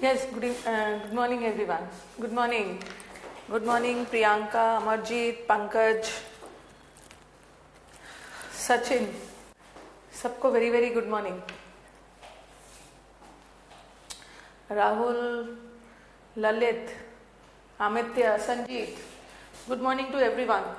Yes, good morning everyone. Good morning. Good morning Priyanka, Amarjeet, Pankaj, Sachin. सबको very very good morning. Rahul, Lalit, Amitya, Sanjeet, good morning to everyone.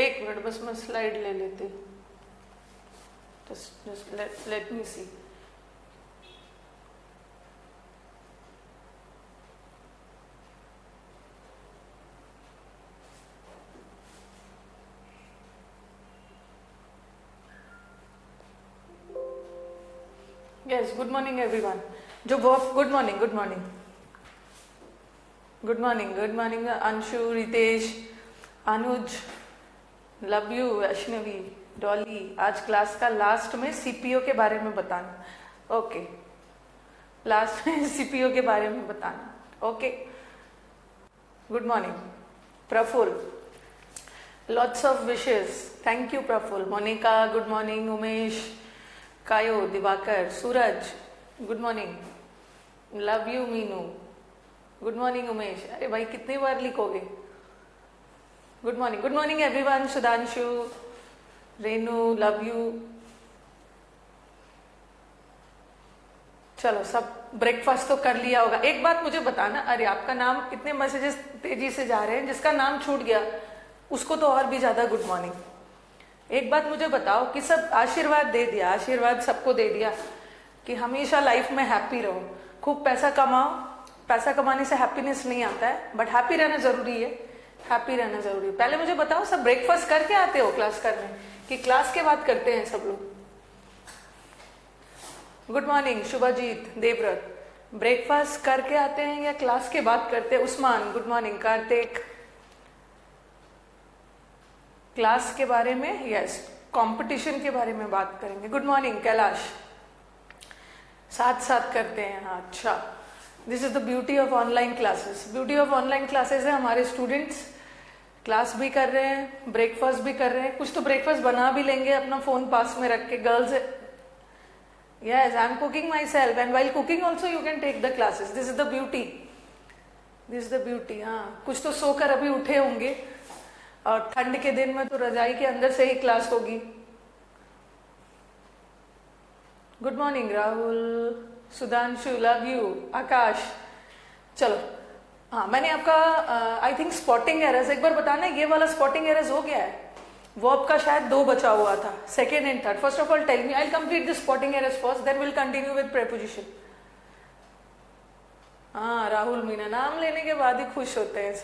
एक minute बस मैं slide ले लेती हूँ. just let me see. Yes, good morning everyone. जो good morning Anshu, Ritesh, Anuj, love you, Vaishnavi, Dolly. आज class का लास्ट में सीपीओ के बारे में बताना. ओके, लास्ट में सीपीओ के बारे में बताना. Okay, good morning. Praful, lots of wishes. Thank you Praful. Monika, good morning. Umesh, कायो, Diwakar, Suraj, good morning. Love you Meenu, good morning. Umesh, अरे भाई कितनी बार लिखोगे. Good morning everyone. Sudhanshu, Renu, love you. चलो सब ब्रेकफास्ट तो कर लिया होगा. एक बात मुझे बताना, अरे आपका नाम, इतने मैसेजेस तेजी से जा रहे हैं, जिसका नाम छूट गया उसको तो और भी ज्यादा गुड मॉर्निंग. एक बात मुझे बताओ कि सब आशीर्वाद दे दिया, आशीर्वाद सबको दे दिया कि हमेशा लाइफ में हैप्पी रहो, खूब पैसा कमाओ. पैसा कमाने से हैप्पीनेस नहीं आता है, बट हैप्पी रहना जरूरी है. हैप्पी रहना जरूरी है. पहले मुझे बताओ, सब ब्रेकफास्ट करके आते हो क्लास करने कि क्लास के बाद करते हैं सब लोग. Good morning Shubhajit, Devvrat. Breakfast करके आते हैं या क्लास के बाद करते हैं. Usman, good morning. Kartik, class के बारे में, यस, कंपटीशन के बारे में बात करेंगे. Good morning Kailash. साथ साथ करते हैं. हाँ, अच्छा. This is the beauty of online classes. Beauty of online classes है हमारे स्टूडेंट्स क्लास भी कर रहे हैं, ब्रेकफास्ट भी कर रहे हैं. कुछ तो ब्रेकफास्ट बना भी लेंगे अपना फोन पास में रख के. Girls, yes, I am cooking myself and while cooking also you can take the classes. This is the beauty, this is the beauty. हाँ, कुछ तो सोकर अभी उठे होंगे और ठंड के दिन में तो रजाई के अंदर से ही क्लास होगी. Good morning Rahul, Sudhanshu, love you. Akash, चलो. हाँ, मैंने आपका आई थिंक स्पॉटिंग एरर्स एक बार बताना. ये वाला स्पॉटिंग एरर्स हो गया है. वर्ब का शायद 2 बचा हुआ था, second and third. First of all tell me, I will complete this spotting errors first, then will continue with preposition. हाँ, राहुल, मीना, नाम लेने के बाद ही खुश होते हैं.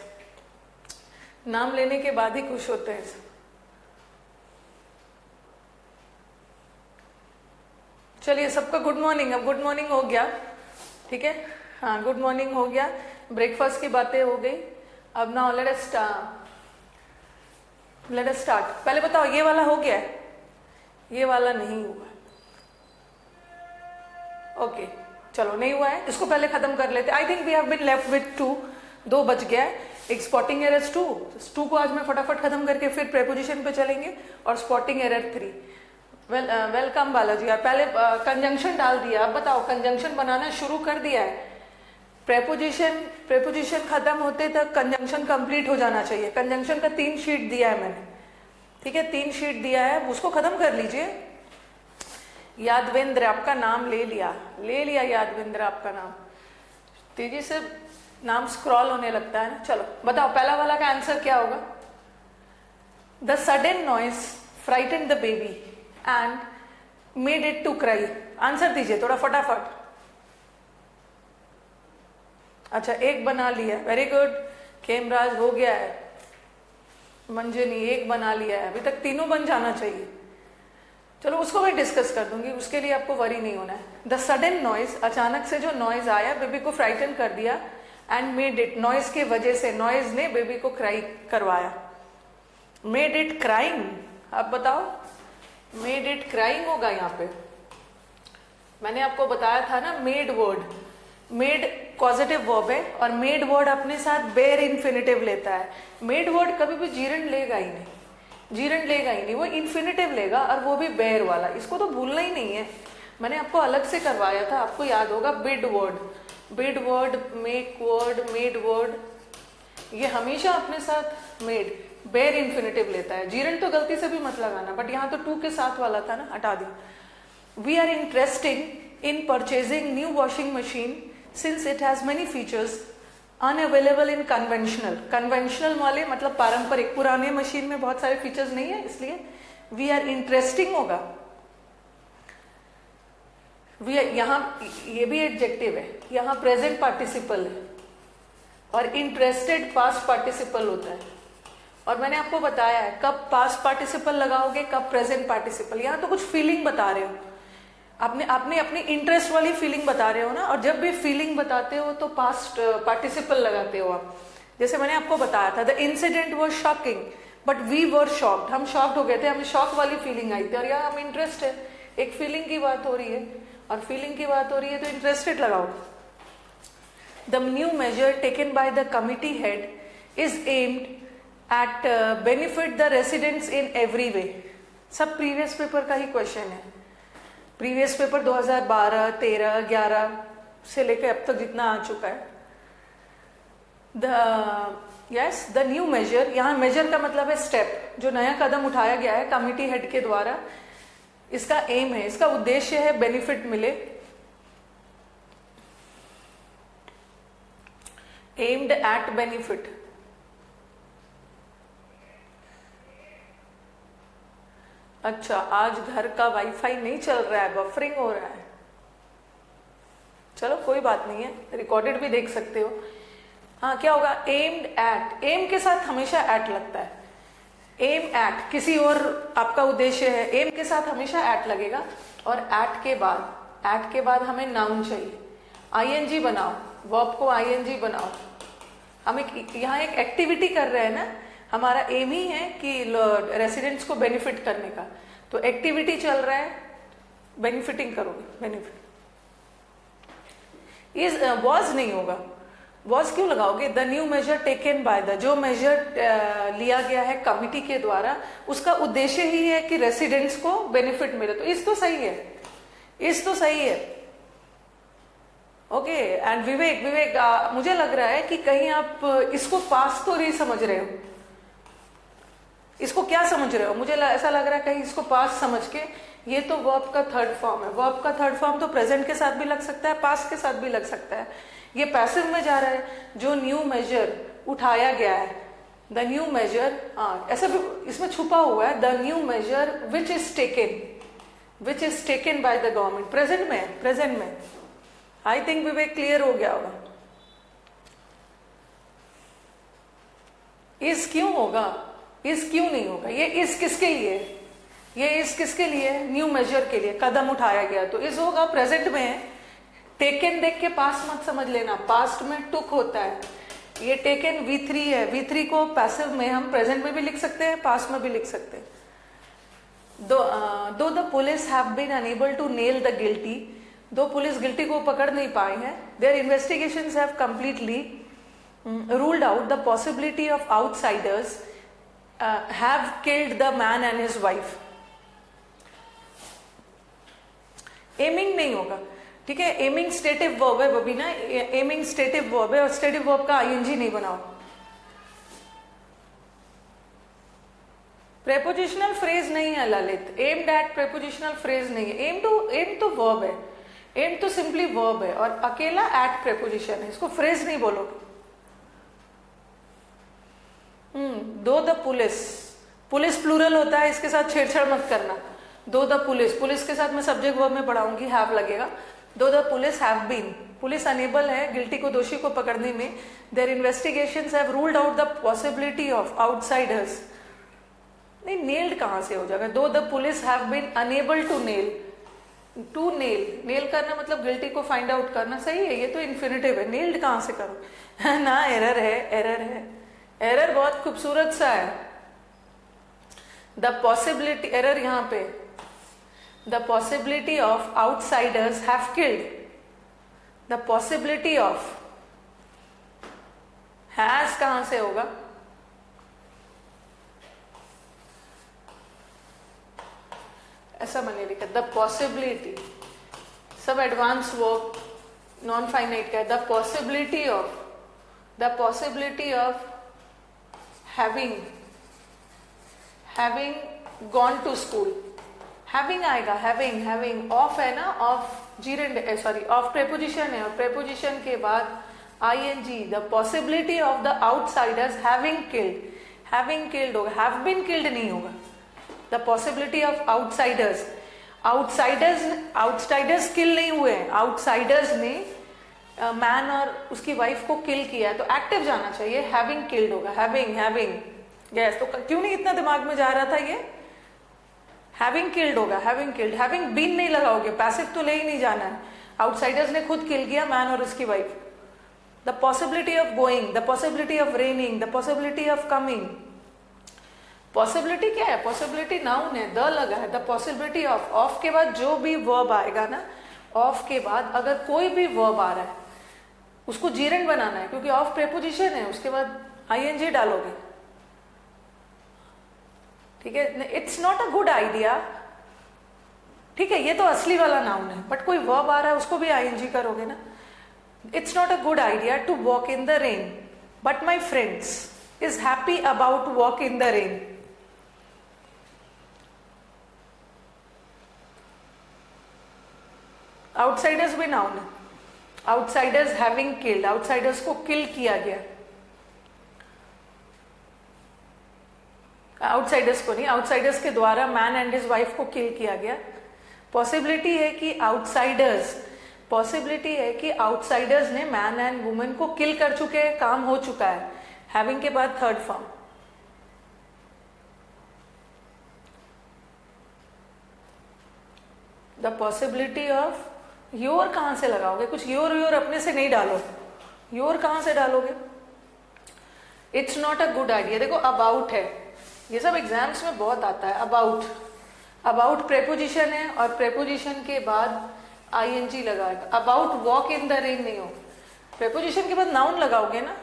नाम लेने के बाद ही खुश होते हैं. चलिए, सबका गुड मॉर्निंग. अब गुड मॉर्निंग हो गया, ठीक है. हाँ, गुड मॉर्निंग हो गया. ब्रेकफास्ट की बातें हो गई. अब नाउ लेट अस स्टार्ट. पहले बताओ, ये वाला हो गया है? ये वाला नहीं हुआ. ओके, चलो, नहीं हुआ है, इसको पहले खत्म कर लेते. I think we have been left with 2 बच गया है. एक स्पॉटिंग एरर 2 को आज मैं फटाफट खत्म करके फिर प्रेपोजिशन पे चलेंगे, और स्पॉटिंग एरर 3. वेलकम बालाजी. यार पहले कंजंक्शन डाल दिया, अब बताओ कंजंक्शन बनाना शुरू कर दिया है. प्रेपोजिशन खत्म होते तक कंजंक्शन कंप्लीट हो जाना चाहिए. कंजंक्शन का 3 शीट दिया है मैंने, ठीक है. 3 शीट दिया है, उसको खत्म कर लीजिए. यादवेंद्र, आपका नाम ले लिया यादवेंद्र, आपका नाम. तेजी से नाम स्क्रॉल होने लगता है ना. चलो बताओ, पहला वाला का आंसर क्या होगा? The sudden noise frighten the baby and made it to cry. Answer दीजिए थोड़ा फटाफट. अच्छा, एक बना लिया, वेरी गुड. खेमराज, हो गया है. मंजनी, एक बना लिया है. अभी तक 3 बन जाना चाहिए. चलो, उसको मैं डिस्कस कर दूंगी, उसके लिए आपको वरी नहीं होना है. द सडन नॉइज, अचानक से जो नॉइज आया, बेबी को फ्राइटन कर दिया. एंड मेड इट, नॉइज के वजह से, नॉइज ने बेबी को क्राई करवाया. Made it crying. अब बताओ, मेड इट क्राइंग होगा यहाँ पे. मैंने आपको बताया था ना, made word, made causative verb है और मेड वर्ड अपने साथ बेयर इन्फिनेटिव लेता है। मेड वर्ड कभी भी जीरन लेगा ही नहीं, जीरन लेगा ही नहीं, वो इन्फिनेटिव लेगा और वो भी बेयर वाला, इसको तो भूलना ही नहीं है। मैंने आपको अलग से करवाया था, आपको याद होगा, bid word, bid word, make word, made word, ये हमेशा अपने साथ मेड बेयर इन्फिनेटिव लेता है। जीरन तो गलती से भी मत लगाना, बट यहाँ तो टू के साथ वाला था ना, हटा दिया। We are interesting in purchasing new washing machine since it has many features unavailable in conventional. Conventional वाले मतलब पारंपरिक, पुराने मशीन में बहुत सारे फीचर्स नहीं है, इसलिए वी आर इंटरेस्टिंग होगा। वी यहाँ ये भी एडजेक्टिव है, यहाँ प्रेजेंट पार्टिसिपल है और इंटरेस्टेड पास्ट पार्टिसिपल होता है। और मैंने आपको बताया है कब पास्ट पार्टिसिपल लगाओगे, कब प्रेजेंट पार्टिसिपल। यहाँ तो कुछ फीलिंग बता रहे हो, आपने अपनी इंटरेस्ट वाली फीलिंग बता रहे हो ना, और जब भी फीलिंग बताते हो तो पास्ट पार्टिसिपल लगाते हो आप। जैसे मैंने आपको बताया था, the incident was shocking but we were shocked, हम शॉक्ड हो गए थे, हमें शॉक वाली फीलिंग आई थी। और यहाँ हम इंटरेस्ट है, एक फीलिंग की बात हो रही है और फीलिंग की बात हो रही है तो इंटरेस्टेड लगाओ। The new measure taken by the committee head is aimed at benefit the residents in every way. सब प्रीवियस पेपर का ही क्वेश्चन है, प्रीवियस पेपर 2012, 13, 11 से लेकर अब तक जितना आ चुका है। द न्यू मेजर, यहाँ मेजर का मतलब है स्टेप, जो नया कदम उठाया गया है कमिटी हेड के द्वारा, इसका एम है, इसका उद्देश्य है बेनिफिट मिले, एम्ड एट बेनिफिट। अच्छा, आज घर का वाईफाई नहीं चल रहा है, बफरिंग हो रहा है। चलो कोई बात नहीं है, रिकॉर्डेड भी देख सकते हो। हाँ, क्या होगा, एम्ड एट, एम के साथ हमेशा एट लगता है। एम एट, किसी और आपका उद्देश्य है, एम के साथ हमेशा एट लगेगा। और एट के बाद हमें नाउन चाहिए, आईएनजी बनाओ, वर्ब को आईएनजी बनाओ। हम यहाँ एक एक्टिविटी कर रहे हैं ना, हमारा एम ही है कि रेसिडेंट्स को बेनिफिट करने का, तो एक्टिविटी चल रहा है, बेनिफिटिंग करोगे, बेनिफिट। इज वॉज नहीं होगा, वॉज क्यों लगाओगे? The new measure taken by the, जो मेजर लिया गया है कमिटी के द्वारा, उसका उद्देश्य ही है कि रेसिडेंट्स को बेनिफिट मिले, तो इस तो सही है, इस तो सही है। ओके, एंड विवेक, मुझे लग रहा है कि कहीं आप इसको पास तो नहीं समझ रहे हो। इसको क्या समझ रहे हो? मुझे ऐसा लग रहा है कहीं इसको पास समझ के, ये तो वर्ब का थर्ड फॉर्म है। वर्ब का थर्ड फॉर्म तो प्रेजेंट के साथ भी लग सकता है, पास्ट के साथ भी लग सकता है। ये पैसिव में जा रहा है, जो न्यू मेजर उठाया गया है, द न्यू मेजर, ऐसा भी इसमें छुपा हुआ है, the new measure which is taken by the government, present में। आई थिंक विवेक क्लियर हो गया होगा। इस क्यों होगा, इस क्यों नहीं होगा? ये इस किसके लिए, ये इस किसके लिए? न्यू मेजर के लिए, कदम उठाया गया, तो इस होगा, प्रेजेंट में है। टेकन देख के पास मत समझ लेना, पास्ट में टुक होता है। ये टेकन V3 है, V3 को पैसिव में हम प्रेजेंट में भी लिख सकते हैं, पास्ट में भी लिख सकते हैं। Though the police have been unable to nail the guilty, though police guilty को पकड़ नहीं पाए हैं, their investigations have completely ruled out the possibility of outsiders have killed the man and his wife. Aiming नहीं होगा, ठीक है। Aiming stative verb है बबीना, एमिंग स्टेटिव वर्ब है और स्टेटिव वर्ब का आईएनजी नहीं बनाओ। प्रेपोजिशनल फ्रेज नहीं है Lalit, aimed at prepositional phrase नहीं है। एम तो वर्ब है, एम तो सिंपली वर्ब है और अकेला एट प्रेपोजिशन है, इसको फ्रेज नहीं बोलोगे। दो द पुलिस प्लूरल होता है, इसके साथ छेड़छाड़ मत करना। दो द पुलिस के साथ मैं सब्जेक्ट वर्ब में पढ़ाऊंगी, हैव लगेगा। Though the police have been, police unable है गिल्टी को, दोषी को पकड़ने में। Their investigations have ruled out the possibility of outsiders, नहीं, नेल्ड कहां से हो जाएगा? Though the police have been unable to nail, to nail करना मतलब गिल्टी को फाइंड आउट करना, सही है, ये तो इन्फिनिटिव है, नेल्ड कहां से करो ना, एरर है, एरर बहुत खूबसूरत सा है। द पॉसिबिलिटी, एरर यहाँ पे, the possibility of outsiders have killed, the possibility of, has कहां से होगा? ऐसा मैंने लिखा, द पॉसिबिलिटी, सब एडवांस वर्क नॉन फाइनाइट का है, the possibility of, the possibility of having, having gone to school, having आएगा, हैविंग, हैविंग ऑफ है ना, of gerund, sorry of preposition है और प्रेपोजिशन के बाद ING, the possibility of the outsiders having killed होगा, हैव बीन किल्ड नहीं होगा, the possibility of outsiders, outsiders kill नहीं हुए हैं, आउटसाइडर्स ने मैन और उसकी वाइफ को किल किया है, तो एक्टिव जाना चाहिए, हैविंग किल्ड होगा, हैविंग यस, तो क्यों नहीं इतना दिमाग में जा रहा था ये, हैविंग किल्ड होगा, हैविंग किल्ड, हैविंग बीन नहीं लगाओगे, पैसिव तो ले ही नहीं जाना है, आउटसाइडर्स ने खुद किल किया मैन और उसकी wife, the possibility of going, the possibility of raining, the possibility of coming, possibility क्या है, पॉसिबिलिटी नाउन है, द लगा है, द पॉसिबिलिटी ऑफ के बाद जो भी वर्ब आएगा ना, ऑफ के बाद अगर कोई भी वर्ब आ रहा है उसको जीरेंड बनाना है, क्योंकि ऑफ प्रेपोजिशन है, उसके बाद आईएनजी डालोगे, ठीक है, it's not a good idea, ठीक है, ये तो असली वाला नाउन है, बट कोई वर्ब आ रहा है उसको भी आईएनजी करोगे ना, it's not a good idea to walk in the rain, but my friends is happy about walk in the rain, outsiders भी नाउन है, आउटसाइडर्स हैविंग किल्ड, आउटसाइडर्स को किल किया गया, आउटसाइडर्स को नहीं, आउटसाइडर्स के द्वारा मैन एंड हिज वाइफ को किल किया गया, पॉसिबिलिटी है कि आउटसाइडर्स, पॉसिबिलिटी है कि आउटसाइडर्स ने मैन एंड वुमेन को किल कर चुके हैं, काम हो चुका है, हैविंग के बाद third form, the possibility of, your कहां से लगाओगे, कुछ योर अपने से नहीं डालो, योर कहां से डालोगे, it's not a good idea, देखो अबाउट है, ये सब एग्जाम्स में बहुत आता है, अबाउट प्रेपोजिशन है और प्रेपोजिशन के बाद आईएनजी लगाएगा, about walk in the rain नहीं हो, प्रेपोजिशन के बाद नाउन लगाओगे ना,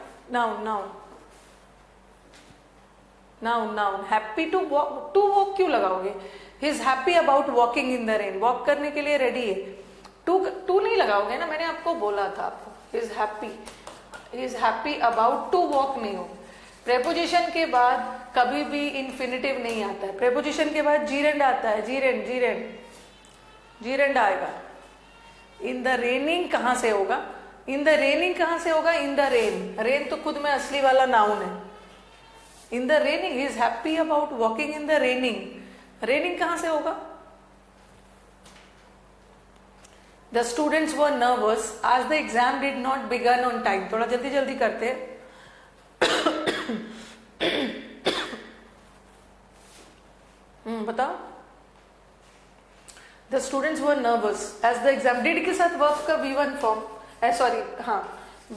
नाउन, हैप्पी टू वॉक क्यों लगाओगे, he is happy about walking in the rain, walk करने के लिए रेडी है, टू नहीं लगाओगे ना, मैंने आपको बोला था, आपको is happy about to walk नहीं हो, प्रेपोजिशन के बाद कभी भी इंफिनिटिव नहीं आता है, प्रेपोजिशन के बाद जीरेंड आता है, जीरेंड आएगा, इन द रेनिंग कहां से होगा, इन द रेनिंग कहां से होगा, इन द रेन तो खुद में असली वाला नाउन है, in the raining, is happy about walking in the raining कहां से होगा, the students were nervous as the exam did not begin on time, थोड़ा जल्दी करते हैं, बताओ, the students were nervous as the exam, did के साथ वर्ब का V1 फॉर्म, सॉरी हाँ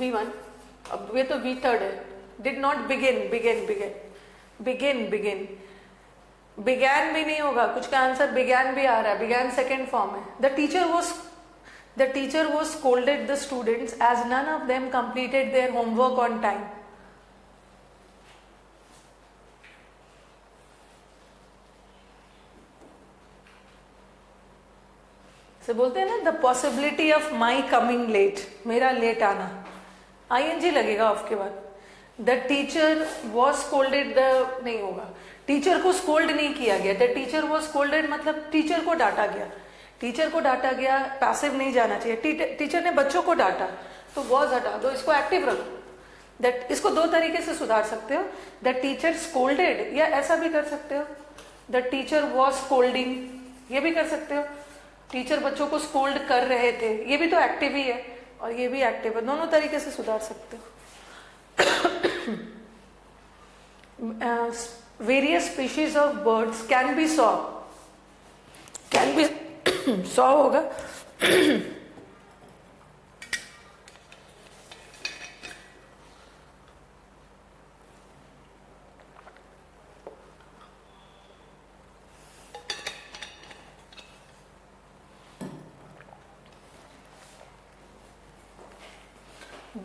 V1, अब ये तो V3 है, डिड नॉट बिगिन बिगैन भी नहीं होगा, कुछ का आंसर बिगैन भी आ रहा है, बिगैन सेकेंड फॉर्म है, the teacher was scolded the students as none of them completed their homework on time, से बोलते हैं ना, the possibility of my coming late, मेरा लेट आना, आईएनजी लगेगा ऑफ के बाद, the teacher was scolded, the नहीं होगा, टीचर को स्कोल्ड नहीं किया गया, द टीचर वॉज स्कोल्डेड मतलब टीचर को डांटा गया, पैसिव नहीं जाना चाहिए, टीचर ने बच्चों को डांटा, तो वॉज हटा दो, इसको एक्टिव रखो, दैट, इसको दो तरीके से सुधार सकते हो, द टीचर स्कोल्डेड, या ऐसा भी कर सकते हो, द टीचर वॉज स्कोल्डिंग, ये भी कर सकते हो, टीचर बच्चों को स्कोल्ड कर रहे थे, ये भी तो एक्टिव ही है और ये भी एक्टिव है, दोनों तरीके से सुधार सकते हो। Various species of birds can B saw होगा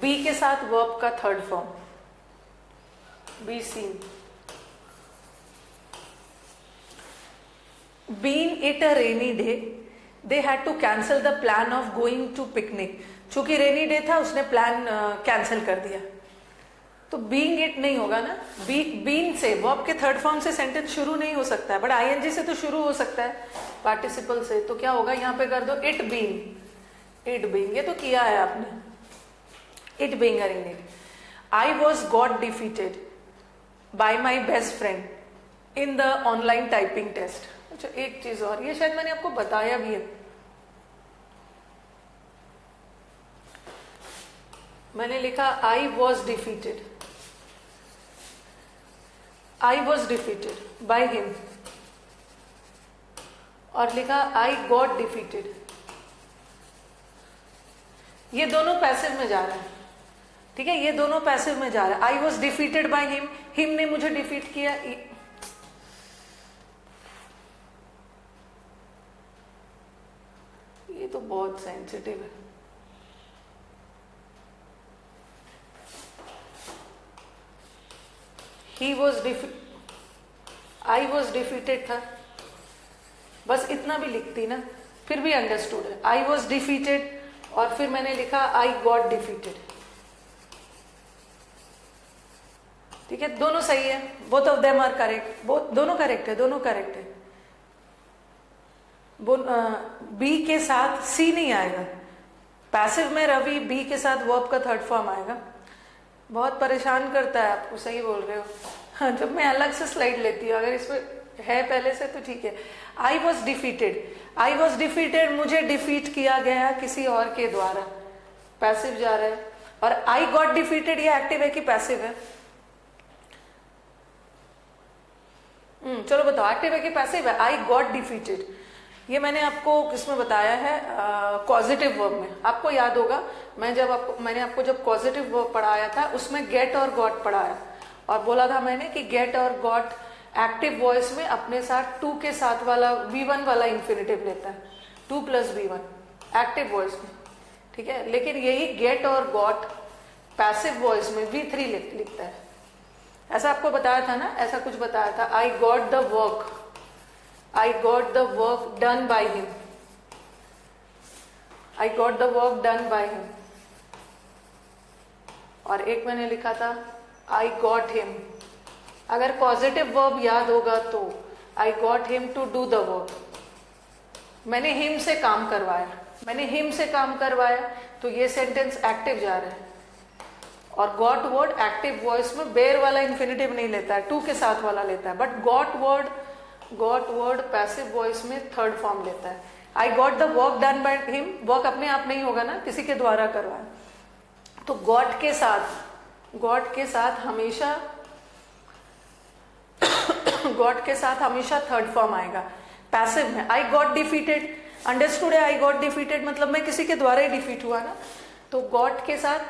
बी के साथ वर्ब का third form, be seen. Being it a rainy day, they had to cancel the plan of going to picnic. चूंकि रेनी डे था उसने प्लान कैंसिल कर दिया। तो बीइंग इट नहीं होगा ना, बीन से वर्ब के थर्ड फॉर्म से सेंटेंस शुरू नहीं हो सकता है, बट आईएनजी से तो शुरू हो सकता है, पार्टिसिपल से। तो क्या होगा, यहाँ पे कर दो इट बीइंग, इट बीइंग, ये तो किया है आपने, it being a rainy day. I was got defeated by my best friend in the online typing test. अच्छा, एक चीज और, ये शायद मैंने आपको बताया भी है, मैंने लिखा आई was defeated, I was defeated by him, और लिखा आई गॉट डिफीटेड। ये दोनों पैसिव में जा रहा है, ठीक है, ये दोनों पैसिव में जा रहा है। आई was defeated by him, him ने मुझे डिफीट किया। ये तो बहुत सेंसिटिव है। आई वॉज डिफीटेड था, बस इतना भी लिखती ना, फिर भी अंडरस्टूड है। आई वॉज डिफीटेड और फिर मैंने लिखा आई गॉट डिफीटेड, ठीक है, दोनों सही है, both of them are correct, दोनों करेक्ट है, दोनों करेक्ट है। बी के साथ सी नहीं आएगा, पैसिव में रवि, बी के साथ वर्ब का थर्ड फॉर्म आएगा। बहुत परेशान करता है आपको, सही बोल रहे हो। हाँ, जब मैं अलग से स्लाइड लेती हूँ, अगर इसमें है पहले से तो ठीक है। आई was defeated, I was defeated, मुझे डिफीट किया गया किसी और के द्वारा, पैसिव जा रहा है। और आई गॉट डिफीटेड, ये एक्टिव है कि पैसिव है? चलो बताओ, एक्टिव है कि पैसिव है? आई गॉट डिफीटेड, ये मैंने आपको किसमें बताया है, पॉजिटिव वर्ब में। आपको याद होगा, मैंने आपको जब पॉजिटिव वर्ब पढ़ाया था उसमें गेट और गॉट पढ़ाया, और बोला था मैंने कि गेट और गॉट एक्टिव वॉइस में अपने साथ टू के साथ वाला V1 वाला इंफिनिटिव लेता है, 2 + V1 एक्टिव वॉइस में, ठीक है। लेकिन यही गेट और गॉट पैसिव वॉइस में V3 लिखता है। ऐसा आपको बताया था ना, ऐसा कुछ बताया था। I got the work, I got the work done by him, I got the work done by him। और एक मैंने लिखा था I got him, अगर पॉजिटिव वर्ब याद होगा तो I got him to do the work, मैंने him से काम करवाया, मैंने him से काम करवाया, तो ये सेंटेंस एक्टिव जा रहा है। और गॉट वर्ड एक्टिव वॉइस में बेर वाला इंफिनिटिव नहीं लेता है, टू के साथ वाला लेता है, but got word passive voice में थर्ड फॉर्म लेता है। I got the work done by him, work अपने आप नहीं होगा ना, किसी के द्वारा करवाया, तो गॉट के साथ हमेशा गॉट के साथ हमेशा थर्ड फॉर्म आएगा पैसिव में। आई गॉट डिफीटेड, अंडरस्टूड है, आई गॉट डिफीटेड मतलब मैं किसी के द्वारा ही डिफीट हुआ ना, तो गॉट के साथ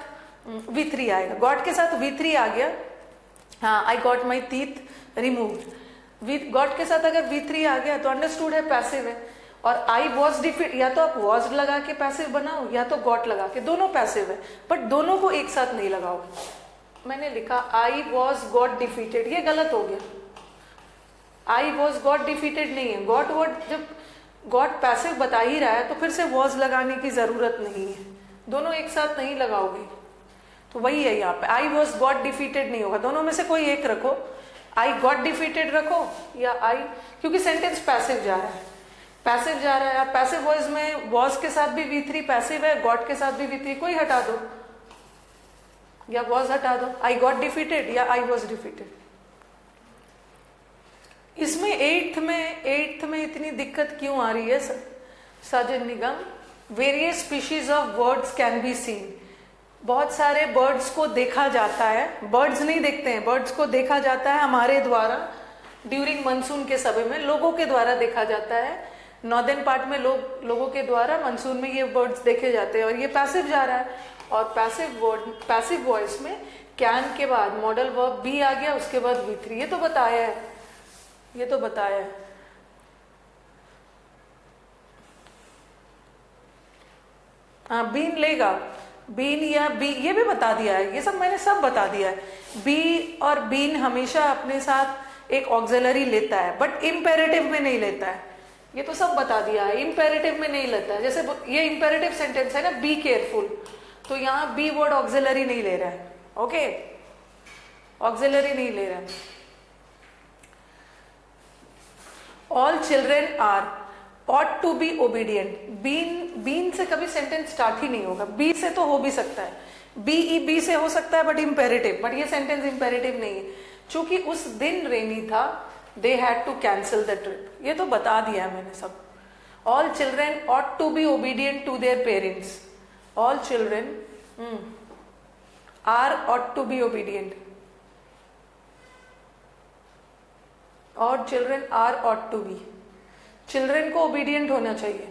V3 आएगा, गॉट के साथ V3 आ गया। हाँ, I got my teeth removed, got के साथ अगर V3 आ गया तो अंडरस्टूड है, पैसिव है। और आई वॉज डिफीट, या तो आप वॉज लगा के पैसिव बनाओ या तो गॉट लगा के, दोनों पैसिव है, बट दोनों को एक साथ नहीं लगाओ। मैंने लिखा आई वॉज गॉट डिफीटेड, ये गलत हो गया। आई वॉज गॉट डिफीटेड नहीं है, गॉट वर्ड जब गॉट पैसिव बता ही रहा है तो फिर से वॉज लगाने की जरूरत नहीं है, दोनों एक साथ नहीं लगाओगे। तो वही है यहाँ पे, आई वॉज गॉट डिफीटेड नहीं होगा, दोनों में से कोई एक रखो, आई गॉट डिफीटेड रखो या आई, क्योंकि सेंटेंस पैसिव जा रहा है, पैसिव जा रहा है। आप पैसिव वॉइस में वॉज के साथ भी V3 पैसिव है, गॉट के साथ भी V3, कोई हटा दो या वॉज हटा दो, आई गॉट डिफीटेड या आई वॉज डिफीटेड। इसमें एट्थ में इतनी दिक्कत क्यों आ रही है Sajan Nigam? Various species of birds can be seen, बहुत सारे बर्ड्स को देखा जाता है, बर्ड्स नहीं देखते हैं, बर्ड्स को देखा जाता है हमारे द्वारा ड्यूरिंग मानसून के समय में, लोगों के द्वारा देखा जाता है। नॉर्दर्न पार्ट में लोगों के द्वारा मानसून में ये बर्ड्स देखे जाते हैं, और ये पैसिव जा रहा है। और पैसिव वॉइस में कैन के बाद मॉडल वर्ब बी आ गया, उसके बाद V3, ये तो बताया है, ये तो बताया है। हाँ, बीन लेगा, बीन या बी, ये भी बता दिया है, ये सब मैंने सब बता दिया है। बी और बीन हमेशा अपने साथ एक ऑक्सिलरी लेता है, बट इम्पेरेटिव में नहीं लेता है, ये तो सब बता दिया है। इम्पेरेटिव में नहीं लेता है, जैसे ये इम्पेरेटिव सेंटेंस है ना, बी केयरफुल, तो यहाँ बी वर्ड ऑक्सिलरी नहीं ले रहा है, ओके, ऑक्सिलरी नहीं ले रहा है। All children are ought to be obedient, been से कभी सेंटेंस स्टार्ट ही नहीं होगा, बी से तो हो भी सकता है, बी से हो सकता है, बट इम्पेरेटिव, बट ये सेंटेंस इम्पेरेटिव नहीं है, चूंकि उस दिन रेनी था, they had to cancel the trip, ये तो बता दिया है मैंने सब। All children ought to be obedient to their parents, all children are ought to be obedient, और children are ought to be, children को ओबीडियंट होना चाहिए।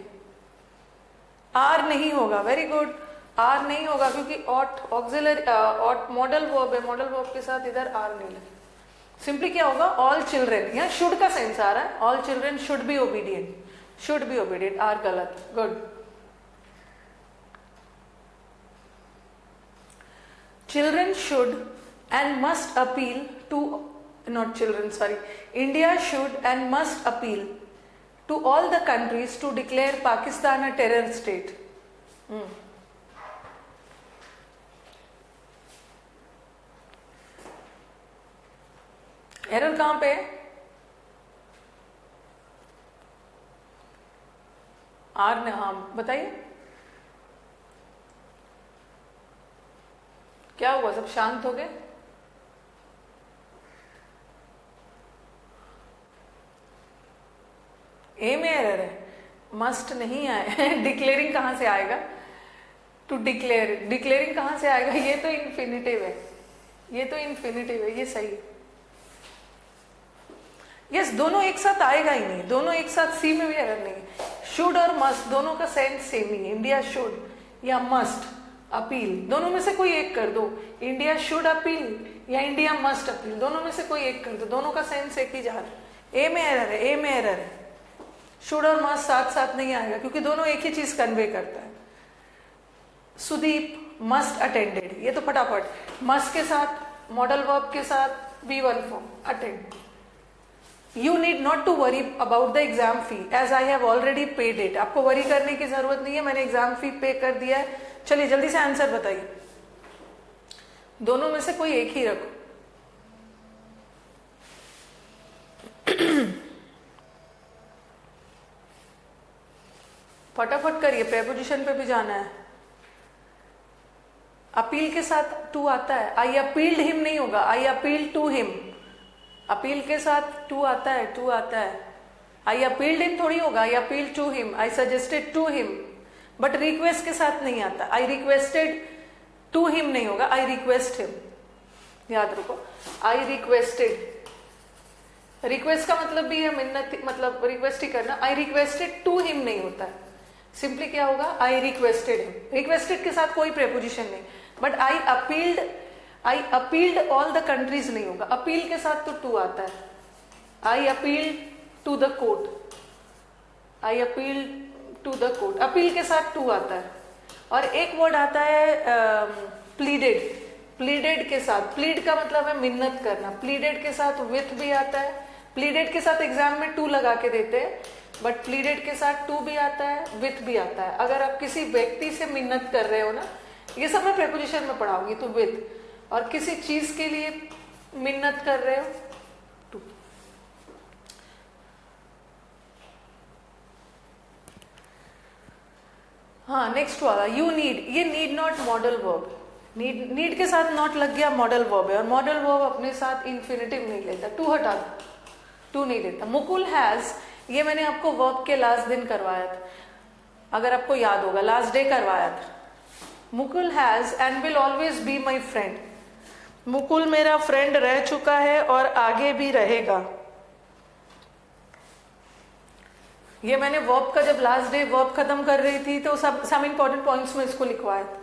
आर नहीं होगा, वेरी गुड, आर नहीं होगा क्योंकि ought auxiliary, ought modal verb है, मॉडल वर्ब के साथ इधर आर नहीं लगे। सिंपली क्या होगा, ऑल चिल्ड्रेन, यहाँ शुड का सेंस आ रहा है, all children should be obedient, should be obedient, are गलत, good. Children should and must appeal to, not children, sorry, India should and must appeal to all the countries to declare Pakistan a terror state. Error कहां पे है? Are ने, हाँ बताइए क्या हुआ, सब शांत हो गए? ए में एरर है, मस्ट नहीं आए, डिक्लेयरिंग कहां से आएगा, टू डिक्लेयर, डिक्लेयरिंग कहां से आएगा, ये तो इन्फिनिटिव है, ये तो इन्फिनिटिव है, ये सही है। यस, दोनों एक साथ आएगा ही नहीं, दोनों एक साथ, सी में भी एरर नहीं है। शुड और मस्ट दोनों का सेंस सेम ही है, इंडिया शुड या मस्ट अपील, दोनों में से कोई एक कर दो, इंडिया शुड अपील या इंडिया मस्ट अपील, दोनों में से कोई एक कर दो, दोनों का सेंस एक ही जा रहा है। ए में एरर है, ए में एरर है, शुड और मस्ट साथ साथ नहीं आएगा क्योंकि दोनों एक ही चीज कन्वे करता है। सुदीप मस्ट अटेंडेड, ये तो फटाफट, मस्ट के साथ मॉडल वर्ब के साथ V1 form attend. You need not to worry about the exam fee as I have already paid it, आपको वरी करने की जरूरत नहीं है, मैंने एग्जाम फी पे कर दिया है। चलिए जल्दी से आंसर बताइए, दोनों में से कोई एक ही रखो। फटाफट करिए, प्रेपोजिशन पे भी जाना है। अपील के साथ टू आता है, आई अपील्ड हिम नहीं होगा, I appeal to him, appeal के साथ टू आता है, टू आता है, आई अपील्ड हिम थोड़ी होगा, I appeal to him, I suggested to him, but request के साथ नहीं आता, आई रिक्वेस्टेड टू हिम नहीं होगा, आई रिक्वेस्ट हिम, याद रखो, आई रिक्वेस्टेड, रिक्वेस्ट का मतलब भी है मिन्नत, मतलब रिक्वेस्ट ही करना, आई रिक्वेस्टेड टू हिम नहीं होता है, सिंपली क्या होगा, आई रिक्वेस्टेड हिम, रिक्वेस्टेड के साथ कोई प्रेपोजिशन नहीं, but I appealed all the countries नहीं होगा, अपील के साथ तो टू आता है, I appeal to the court, I appeal to the court, appeal के साथ टू आता है। और एक वर्ड आता है प्लीडेड, प्लीडेड के साथ, प्लीड का मतलब है मिन्नत करना, प्लीडेड के साथ विथ भी आता है, प्लीडेड के साथ एग्जाम में टू लगा के देते हैं, बट प्लीडेड के साथ टू भी आता है, विथ भी आता है। अगर आप किसी व्यक्ति से मिन्नत कर रहे हो ना, ये सब मैं प्रेपोजिशन में पढ़ाऊंगी, तो विथ, और किसी चीज के लिए मिन्नत कर रहे हो, टू। हाँ, नेक्स्ट वाला, यू नीड, ये need not modal verb, need के साथ नॉट लग गया, मॉडल वर्ब है, और मॉडल वर्ब अपने साथ इन्फिनिटिव नहीं लेता, टू हटा दो, टू नहीं लेता। मुकुल हैज, ये मैंने आपको वर्ब के लास्ट दिन करवाया था, अगर आपको याद होगा, लास्ट डे करवाया था। Mukul has and will always be my friend, Mukul मेरा फ्रेंड रह चुका है और आगे भी रहेगा। ये मैंने वर्ब का, जब लास्ट डे वर्ब खत्म कर रही थी तो सम इंपॉर्टेंट पॉइंट्स में इसको लिखवाया था।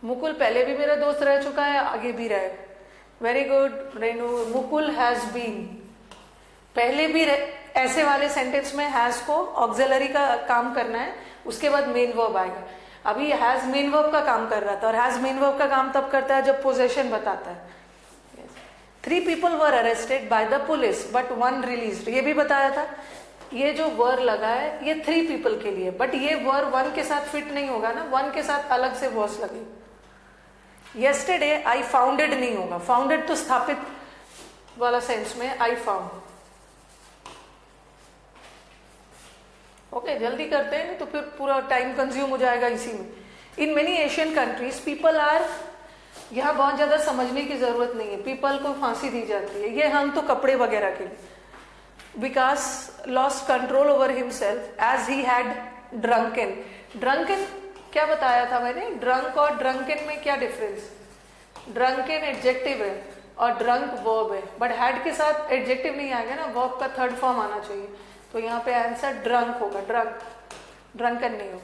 मुकुल पहले भी मेरा दोस्त रह चुका है, आगे भी रहेगा, very good Renu. Mukul has been, पहले भी ऐसे वाले सेंटेंस में हैज को ऑक्सिलरी का काम करना है, उसके बाद मेन वर्ब आएगा। अभी हैज मेन वर्ब का काम कर रहा था, और हैज मेन वर्ब का काम तब करता है जब पोजेशन बताता है। 3 people were arrested by the police but 1 released, ये भी बताया था। ये जो वर लगा है ये 3 people के लिए, बट ये वर 1 के साथ फिट नहीं होगा ना, 1 के साथ अलग से वॉस लगे। येस्टरडे आई फाउंडेड नहीं होगा, फाउंडेड तो स्थापित वाला सेंस में आई फाउंड। ओके, जल्दी करते हैं, तो फिर पूरा टाइम कंज्यूम हो जाएगा इसी में। In many Asian countries people are, यहाँ बहुत ज्यादा समझने की जरूरत नहीं है, पीपल को फांसी दी जाती है, ये हम तो कपड़े वगैरह के लिए। Because lost control over himself as he had drunken. Drunken क्या बताया था मैंने, ड्रंक और ड्रंकन में क्या डिफरेंस? ड्रंकन एडजेक्टिव है और ड्रंक वर्ब है, बट हैड के साथ एडजेक्टिव नहीं आएगा ना, वर्ब का थर्ड फॉर्म आना चाहिए। तो यहाँ पे आंसर ड्रंक होगा, ड्रंक, ड्रंकन नहीं होगा।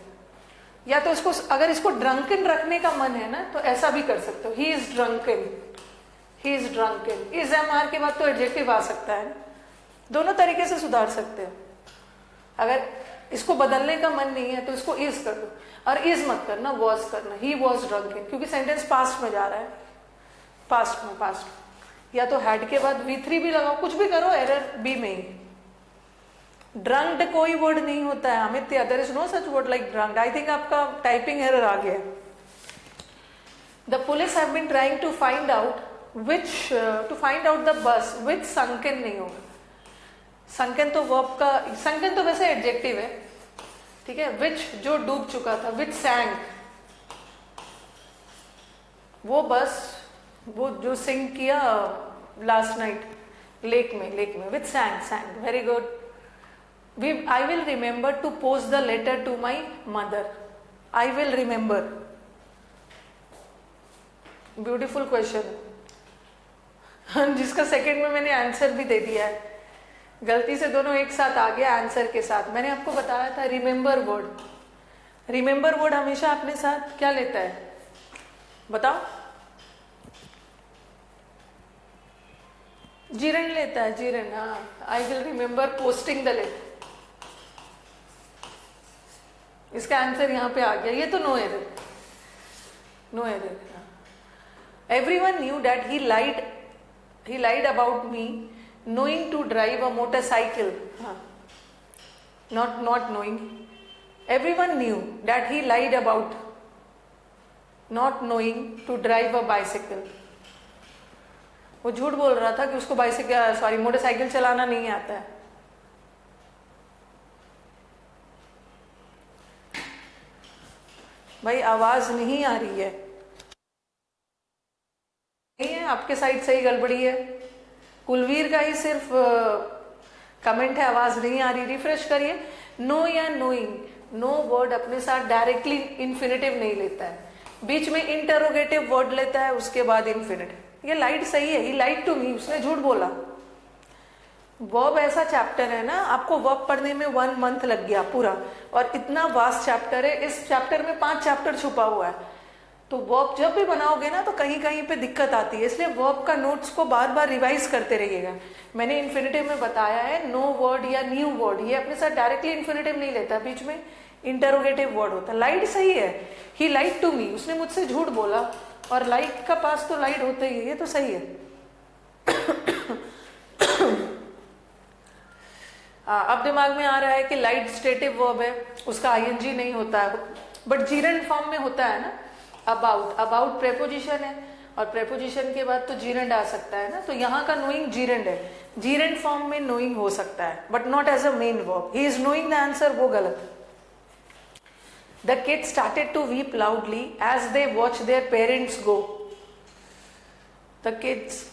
या तो इसको, अगर इसको ड्रंकन रखने का मन है ना तो ऐसा भी कर सकते हो, he is drunken, he is drunken. Is M R के बाद तो एडजेक्टिव आ सकता है, दोनों तरीके से सुधार सकते हो। अगर इसको बदलने का मन नहीं है तो इसको इज कर दो, और इज मत करना, वॉज करना, ही वॉज ड्रंकन, क्योंकि सेंटेंस पास्ट में जा रहा है, पास्ट में, पास्ट। या तो हैड के बाद V3 भी लगाओ, कुछ भी करो, एरर बी में ही। ड्रंक्ड कोई वर्ड नहीं होता है Amit, there is no such word like drunked. I think आपका टाइपिंग एरर आ गया। The police have been trying to find out the bus which sunken नहीं होगा। संकन तो वर्ब का, संकन तो वैसे एडजेक्टिव है, ठीक है। विच जो डूब चुका था, विच सैंक, वो बस, वो जो सिंक किया लास्ट नाइट लेक में, which sank, very good. I will remember to post the letter to my mother. I will remember. Beautiful question. जिसका सेकंड में मैंने आंसर भी दे दिया है, गलती से दोनों एक साथ आ गया आंसर के साथ। मैंने आपको बताया था रिमेंबर वर्ड, रिमेंबर वर्ड हमेशा अपने साथ क्या लेता है, बताओ? जीरन लेता है, जीरन। हाँ, I will remember posting the letter, इसका आंसर यहाँ पे आ गया। ये तो no error, no error. Everyone knew that he lied about me knowing to drive a motorcycle. हाँ, not knowing. Everyone knew that he lied about not knowing to drive a bicycle. वो झूठ बोल रहा था कि उसको मोटरसाइकिल चलाना नहीं आता है। भाई आवाज नहीं आ रही है, नहीं है आपके साइड से ही गड़बड़ी है। कुलवीर का ही सिर्फ कमेंट है, आवाज नहीं आ रही। रिफ्रेश करिए। नो या नोइंग, नो वर्ड अपने साथ डायरेक्टली इन्फिनेटिव नहीं लेता है, बीच में इंटरोगेटिव वर्ड लेता है, उसके बाद इन्फिनेटिव। ये लाइट सही है, ही लाइड टू मी, उसने झूठ बोला। वर्ब ऐसा चैप्टर है ना, आपको वर्ब पढ़ने में 1 month लग गया पूरा, और इतना वास्ट चैप्टर है। इस चैप्टर में 5 चैप्टर छुपा हुआ है, तो वर्ब जब भी बनाओगे ना तो कहीं कहीं पे दिक्कत आती है, इसलिए वर्ब का नोट्स को बार बार रिवाइज करते रहिएगा। मैंने इन्फिनेटिव में बताया है, नो वर्ड या न्यू वर्ड ये अपने साथ डायरेक्टली इन्फिनेटिव नहीं लेता, बीच में इंटरोगेटिव वर्ड होता है। लाइड सही है, ही लाइड टू मी, उसने मुझसे झूठ बोला, और लाइक का पास तो लाइड होता ही है, ये तो सही है। अब दिमाग में आ रहा है कि लाइट स्टेटिव वर्ब है, उसका आईएनजी नहीं होता है, बट जीरंड फॉर्म में होता है ना। अबाउट प्रेपोजिशन है, और प्रेपोजिशन के बाद तो जीरंड आ सकता है ना, तो यहाँ का नोइंग जीरंड है। जीरंड फॉर्म में नोइंग हो सकता है, but not as a main verb. He is knowing the answer, वो गलत। The kid started to weep loudly as they watch their parents go. The kids,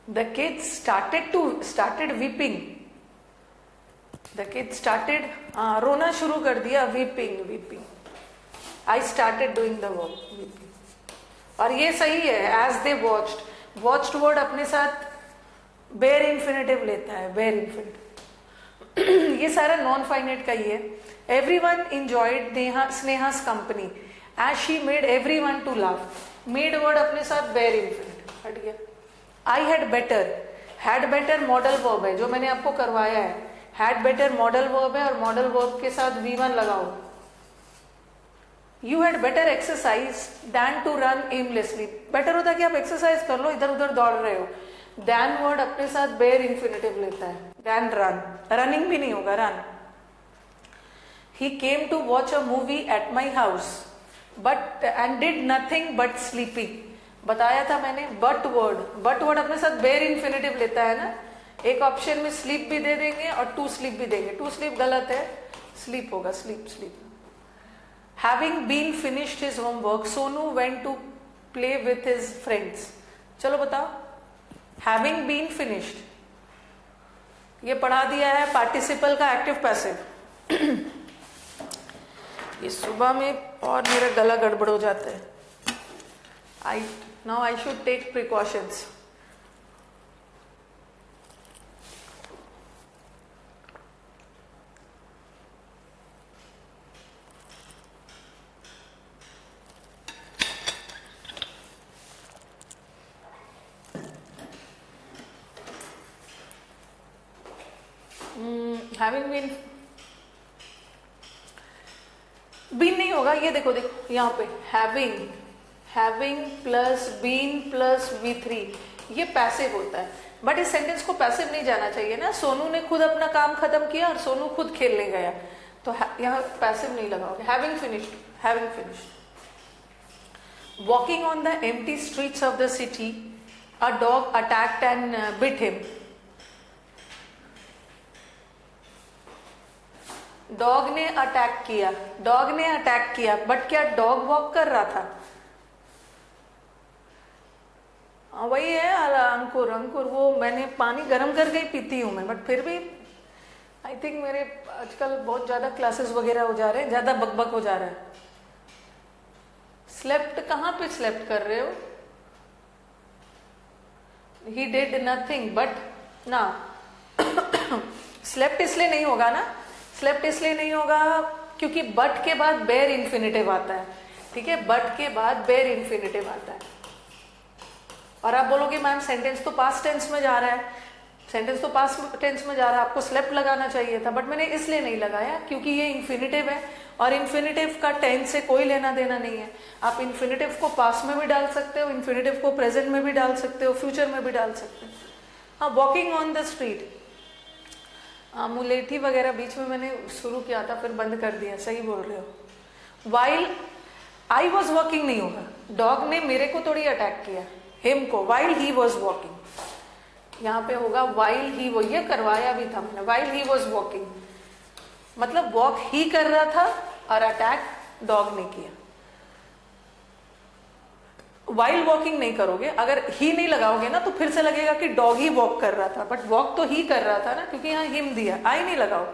The kids started weeping. The kids started रोना शुरू कर दिया, weeping. I started doing the work, weeping. और ये सही है, as they watched word अपने साथ bare infinitive लेता है, bare infinitive। ये सारा नॉन फाइनाइट का ही है। Everyone enjoyed Sneha's company as she made everyone to laugh. Made word अपने साथ बेयर इंफिनिटिव हट गया। I had better model verb है जो मैंने आपको करवाया है। हैड बेटर मॉडल वर्ब है और मॉडल वर्ब के साथ V1 लगाओ। You had better exercise than to run aimlessly. Better होता है कि आप एक्सरसाइज कर लो, इधर उधर दौड़ रहे हो। दैन वर्ड अपने साथ बेयर इंफिनिटिव लेता है। दैन रन, रनिंग भी नहीं होगा, run. He came to watch a movie at my house but and did nothing but sleeping. बताया था मैंने, बट वर्ड अपने साथ बेयर इंफिनिटिव लेता है ना। एक ऑप्शन में स्लीप भी दे देंगे और टू स्लीप भी देंगे। टू स्लीप गलत है, स्लीप होगा, sleep. Having been finished his homework, Sonu went to play with his friends. चलो बताओ, having been finished, ये पढ़ा दिया है पार्टिसिपल का एक्टिव पैसिव। ये सुबह में और मेरा गला गड़बड़ हो जाता है। Now I should take precautions. Having been नहीं होगा। ये देखो यहाँ पे having plus been plus V3 ये पैसिव होता है, बट इस सेंटेंस को पैसिव नहीं जाना चाहिए ना। सोनू ने खुद अपना काम खत्म किया और सोनू खुद खेलने गया, तो यहाँ पैसिव नहीं लगाओगे। Having finished. Walking on the empty streets of the city a dog attacked and bit him. Dog ने अटैक किया, बट क्या डॉग वॉक कर रहा था? वही है अंकुर, वो मैंने पानी गर्म करके ही पीती हूँ मैं, बट फिर भी आई थिंक मेरे आजकल बहुत ज्यादा क्लासेस वगैरह हो जा रहे हैं, ज्यादा बकबक हो जा रहा है। स्लेप्ट कहाँ पे स्लेप्ट कर रहे हो? ही डिड नथिंग बट ना। स्लेप्ट इसलिए नहीं होगा ना, स्लेप्ट इसलिए नहीं होगा क्योंकि बट के बाद बेयर इंफिनिटिव आता है। ठीक है, बट के बाद बेयर इंफिनिटिव आता है। और आप बोलोगे मैम सेंटेंस तो पास्ट टेंस में जा रहा है, आपको स्लेप्ट लगाना चाहिए था, बट मैंने इसलिए नहीं लगाया क्योंकि ये इंफिनिटिव है और इंफिनिटिव का टेंस से कोई लेना देना नहीं है। आप इंफिनिटिव को पास्ट में भी डाल सकते हो, इंफिनिटिव को प्रेजेंट में भी डाल सकते हो, फ्यूचर में भी डाल सकते हो। हाँ, वॉकिंग ऑन द स्ट्रीट, मुलेठी वगैरह बीच में मैंने शुरू किया था फिर बंद कर दिया, सही बोल रहे हो। वाइल आई वॉज वॉकिंग नहीं होगा, डॉग ने मेरे को थोड़ी अटैक किया, हिम को। वाइल ही वॉज वॉकिंग, यहाँ पे होगा वाइल ही, वो ये करवाया भी था मैंने। वाइल ही वॉज वॉकिंग मतलब वॉक ही कर रहा था और अटैक डॉग ने किया। वाइल वॉकिंग नहीं करोगे, अगर ही नहीं लगाओगे ना तो फिर से लगेगा कि डॉग ही वॉक कर रहा था, बट वॉक तो ही कर रहा था ना, क्योंकि यहाँ हिम दिया, आई नहीं लगाओ।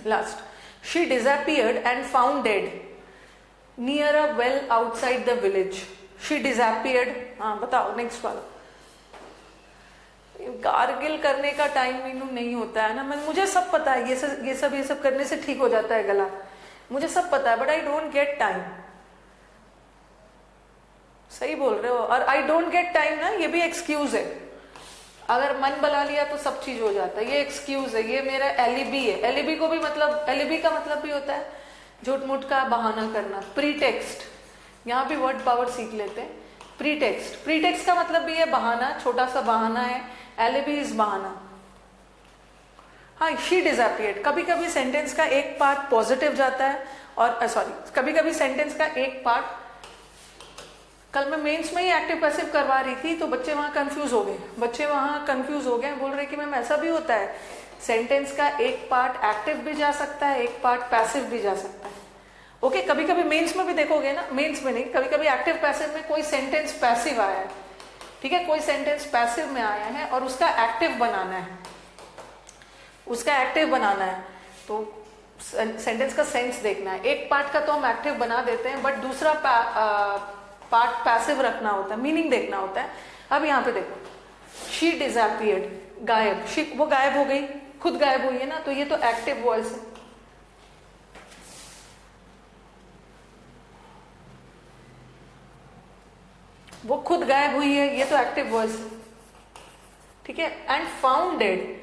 Last, she disappeared and found dead near a well outside the village. She disappeared, हाँ बताओ नेक्स्ट वाला। गार्गिल करने का टाइम मीनू नहीं होता है ना, मुझे सब पता है, ये सब करने से ठीक हो जाता है गला, मुझे सब पता है, but I don't get time. सही बोल रहे हो। और आई डोंट गेट टाइम ना, ये भी एक्सक्यूज है। अगर मन बना लिया तो सब चीज हो जाता है, ये एक्सक्यूज है, ये मेरा एलिबी है। एलिबी को भी मतलब, एलिबी का मतलब भी होता है झूठ मूठ का बहाना करना। प्रीटेक्स्ट, यहाँ भी वर्ड पावर सीख लेते हैं। प्रीटेक्स्ट का मतलब भी है बहाना, छोटा सा बहाना है। एलिबी इज बहाना। हाँ, शी डिसअपीयर्ड, कभी कभी सेंटेंस का एक पार्ट पॉजिटिव जाता है और कभी कभी सेंटेंस का एक पार्ट, कल मैं मेंस में ही एक्टिव पैसिव करवा रही थी तो बच्चे वहां कंफ्यूज हो गए, बोल रहे कि मैम ऐसा भी होता है, सेंटेंस का एक पार्ट एक्टिव भी जा सकता है, एक पार्ट पैसिव भी जा सकता है। ओके, कभी कभी मेंस में भी देखोगे ना, मेंस में नहीं, कभी कभी एक्टिव पैसिव में कोई सेंटेंस पैसिव आया है, ठीक है, कोई सेंटेंस पैसिव में आया है और उसका एक्टिव बनाना है, तो सेंटेंस का सेंस देखना है। एक पार्ट का तो हम एक्टिव बना देते हैं, बट दूसरा पार्ट पैसिव रखना होता है, मीनिंग देखना होता है। अब यहाँ पे देखो, शी डिसअपीयर्ड, गायब, वो गायब हो गई, खुद गायब हुई है ना, तो ये तो एक्टिव वॉइस है। वो खुद गायब हुई है, ये तो एक्टिव वॉइस, ठीक है। And found dead,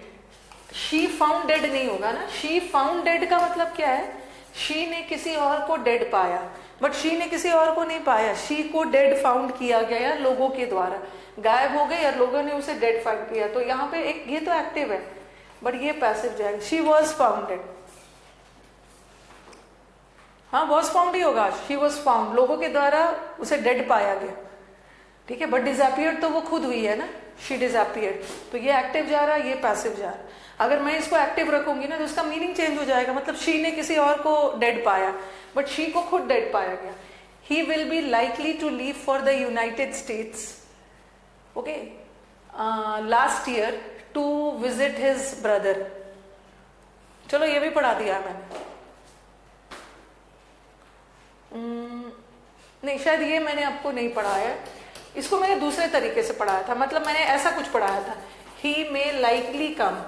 she found dead नहीं होगा ना, शी फाउंड डेड का मतलब क्या है, शी ने किसी और को डेड पाया, बट शी ने किसी और को नहीं पाया, शी को डेड फाउंड किया गया लोगों के द्वारा, गायब हो गई और लोगों ने उसे डेड फाउंड किया, तो यहाँ पे एक ये तो एक्टिव है बट ये पैसिव जाएगा, शी वॉज फाउंडेड, हाँ वॉज फाउंड ही होगा, शी वॉज फाउंड, लोगों के द्वारा उसे डेड पाया गया, ठीक है। बट डिसअपियर्ड तो वो खुद हुई है ना, शी डिसअपियर्ड, तो ये एक्टिव जा रहा है, ये पैसिव जा रहा है। अगर मैं इसको एक्टिव रखूंगी ना तो उसका मीनिंग चेंज हो जाएगा, मतलब शी ने किसी और को डेड पाया, बट शी को खुद डेड पाया गया। He will be likely to leave for the United States, okay, last year to visit his brother. चलो ये भी पढ़ा दिया मैंने, नहीं शायद ये मैंने आपको नहीं पढ़ाया, इसको मैंने दूसरे तरीके से पढ़ाया था, मतलब मैंने ऐसा कुछ पढ़ाया था, ही मे लाइकली कम,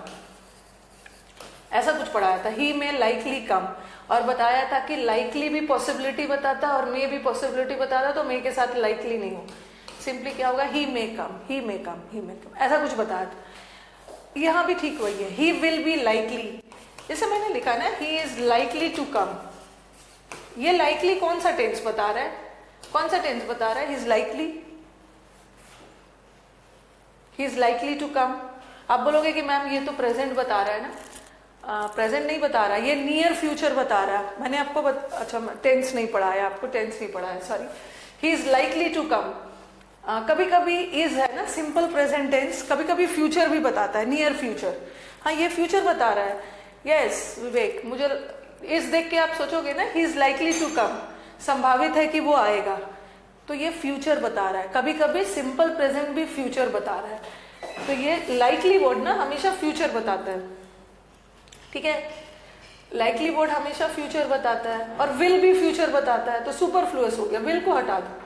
ऐसा कुछ पढ़ाया था, ही मे लाइकली कम, और बताया था कि लाइकली भी पॉसिबिलिटी बताता और मे भी पॉसिबिलिटी बताता, तो मे के साथ लाइकली नहीं हो, सिंपली क्या होगा, ही मे कम, ही मे कम, ही मे कम, ऐसा कुछ बताया था। यहाँ भी ठीक वही है, ही विल बी लाइकली, जैसे मैंने लिखा ना, he is likely to come, ये लाइकली कौन सा टेंस बता रहा है, कौन सा टेंस बता रहा है, he is likely, he is likely to come. आप बोलोगे कि मैम ये तो प्रेजेंट बता रहा है ना, प्रेजेंट नहीं बता रहा, ये नियर फ्यूचर बता रहा है, मैंने आपको अच्छा टेंस नहीं पढ़ाया, आपको टेंस नहीं पढ़ाया, sorry. He is likely to come, कभी कभी इज है ना सिंपल प्रेजेंट टेंस, कभी कभी फ्यूचर भी बताता है, नियर फ्यूचर, हाँ ये फ्यूचर बता रहा है, यस विवेक, मुझे इस देख के आप सोचोगे ना, he is likely to come, संभावित है कि वो आएगा, तो ये फ्यूचर बता रहा है, कभी कभी सिंपल प्रेजेंट भी फ्यूचर बता रहा है, तो ये लाइकली वर्ड ना हमेशा फ्यूचर बताता है, ठीक है, लाइकली वर्ड हमेशा फ्यूचर बताता है, और विल भी फ्यूचर बताता है, तो सुपरफ्लुअस हो गया, विल को हटा दो,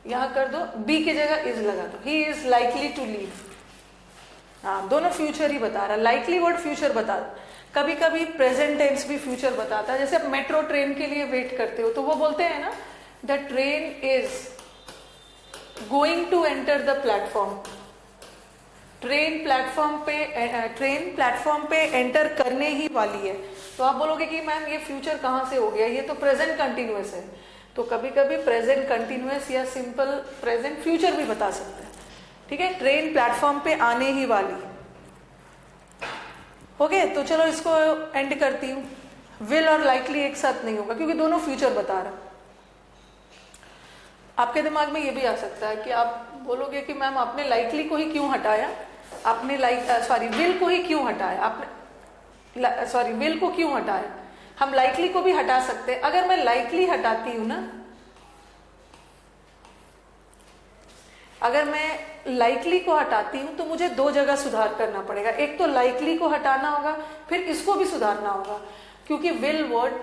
यहां कर दो, बी की जगह इज लगा दो, he is likely to leave, हाँ दोनों फ्यूचर ही बता रहा है, लाइकली वर्ड फ्यूचर बता, कभी कभी प्रेजेंट टेंस भी फ्यूचर बताता है, जैसे आप मेट्रो ट्रेन के लिए वेट करते हो तो वो बोलते हैं ना, the train is going to enter the platform, train platform पे एंटर करने ही वाली है, तो आप बोलोगे कि मैम ये फ्यूचर कहाँ से हो गया, ये तो प्रेजेंट कंटिन्यूअस है, तो कभी कभी प्रेजेंट कंटिन्यूअस या सिंपल प्रेजेंट फ्यूचर भी बता सकते हैं, ठीक है। ट्रेन प्लेटफॉर्म पे आने ही वाली, ओके, तो चलो इसको एंड करती हूँ। विल और लाइकली एक साथ नहीं होगा क्योंकि दोनों फ्यूचर बता रहा। आपके दिमाग में ये भी आ सकता है कि आप बोलोगे कि मैम आपने लाइकली को ही क्यों हटाया, आपने विल को ही क्यों हटाया, आपने विल को क्यों हटाया, हम लाइकली को भी हटा सकते हैं। अगर मैं लाइकली हटाती हूं ना, अगर मैं लाइकली को हटाती हूं तो मुझे दो जगह सुधार करना पड़ेगा, एक तो लाइकली को हटाना होगा, फिर इसको भी सुधारना होगा, क्योंकि विल वर्ड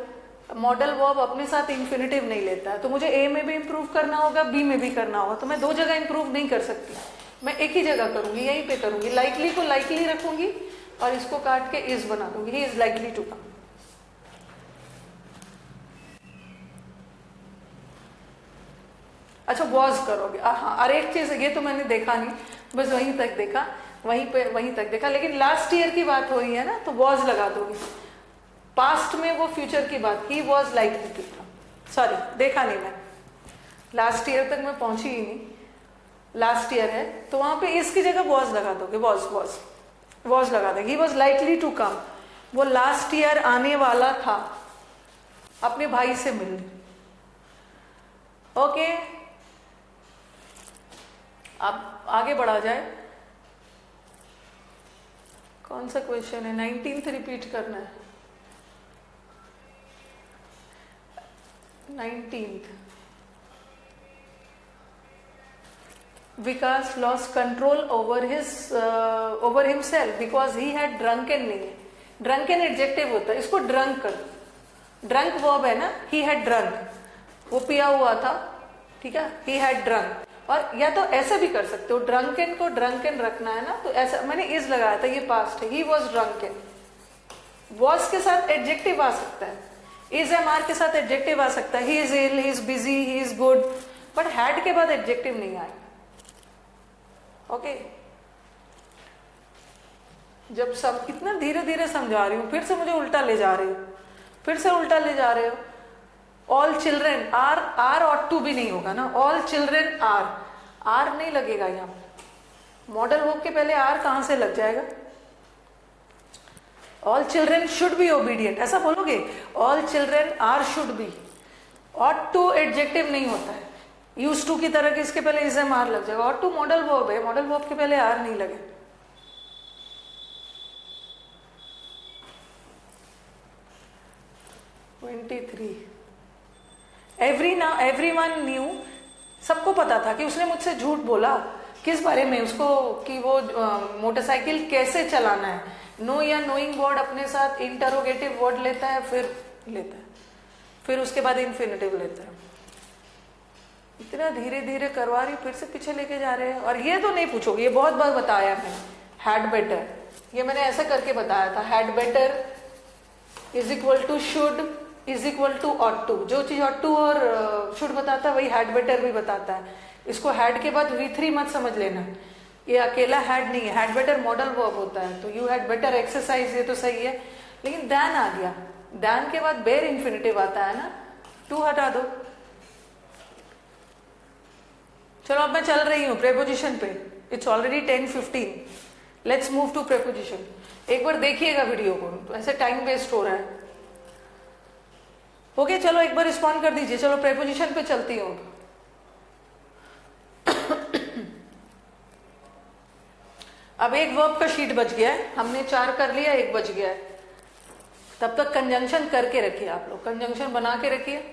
मॉडल वर्ब अपने साथ इंफिनिटिव नहीं लेता है, तो मुझे ए में भी इंप्रूव करना होगा, बी में भी करना होगा, तो मैं दो जगह इंप्रूव नहीं कर सकती, मैं एक ही जगह करूंगी, यहीं पे करूंगी, लाइकली को लाइकली रखूंगी और इसको काट के इज बना दूंगी, he is likely to come. अच्छा वॉज करोगे, हाँ, और एक चीज ये तो मैंने देखा नहीं, बस वहीं तक देखा, वहीं तक देखा, लेकिन लास्ट ईयर की बात हो रही है ना, तो वॉज लगा दोगे, पास्ट में वो फ्यूचर की बात, he was likely to come, sorry देखा नहीं मैं, लास्ट ईयर तक मैं पहुंची ही नहीं, लास्ट ईयर है तो वहां पे इसकी जगह वॉज लगा दोगे, वॉज लगा देंगे, he was likely to come, वो लास्ट ईयर आने वाला था अपने भाई से मिलने, ओके। अब आगे बढ़ा जाए, कौन सा क्वेश्चन है, 19th रिपीट करना है, 19th। Vikas lost control over himself because he had drunken, नहीं है, drunken एडजेक्टिव होता है, इसको ड्रंक कर, ड्रंक वर्ब है ना, he had drunk, वो पिया हुआ था, ठीक है, he had drunk, और या तो ऐसे भी कर सकते हो, ड्रंकन को ड्रंकन रखना है ना, तो ऐसा मैंने इज लगाया था, ये पास्ट है, he was drunken, was के साथ एडजेक्टिव आ सकता है, is MR के साथ एडजेक्टिव आ सकता है, he is ill, he is busy, he is good, but had के बाद एडजेक्टिव नहीं आएगा, ओके, जब सब इतना धीरे धीरे समझा रही हूँ, फिर से मुझे उल्टा ले जा रहे हो, फिर से उल्टा ले जा रहे हो। All children are, are ought to भी नहीं होगा ना, ऑल चिल्ड्रेन आर, आर नहीं लगेगा यहाँ। मॉडल वर्ब के पहले आर कहां से लग जाएगा? All children should be obedient, ऐसा बोलोगे? All children are should be. Ought to adjective नहीं होता है, यूज टू की तरह कि इसके पहले इजम आर लग जाएगा। ऑट टू मॉडल वर्ब है, मॉडल वर्ब के पहले आर नहीं लगे। एवरीवन न्यू, सबको पता था कि उसने मुझसे झूठ बोला। किस बारे में? उसको कि वो मोटरसाइकिल कैसे चलाना है। नो या नोइंग वर्ड अपने साथ इंटरोगेटिव वर्ड लेता है, फिर उसके बाद इन्फिनेटिव लेता है। इतना धीरे धीरे करवा रही, फिर से पीछे लेके जा रहे हैं। और ये तो नहीं पूछोगे, ये बहुत बार बताया मैंने, हैड बेटर, ये मैंने ऐसे करके बताया था। Had better is equal to should is equal to ought to. जो चीज ऑट टू और शुड बताता है वही हैड बेटर भी बताता है। इसको हैड के बाद V3 मत समझ लेना, ये अकेला हैड नहीं है, हैड बेटर मॉडल वर्ब होता है। तो यू हैड बेटर एक्सरसाइज, ये तो सही है, लेकिन दैन आ गया, दैन के बाद बेर इन्फिनेटिव आता है ना, टू हटा दो। चलो अब मैं चल रही हूँ प्रेपोजिशन पे, it's already 10:15, let's move to preposition. एक बार देखिएगा वीडियो को, ऐसे टाइम वेस्ट हो रहा है। ओके चलो एक बार रिस्पॉन्ड कर दीजिए। चलो प्रेपोजिशन पे चलती हूँ। अब एक वर्ब का शीट बच गया है, हमने 4 कर लिया, एक बच गया है। तब तक कंजंक्शन करके रखिए, आप लोग कंजंक्शन बना के रखिए।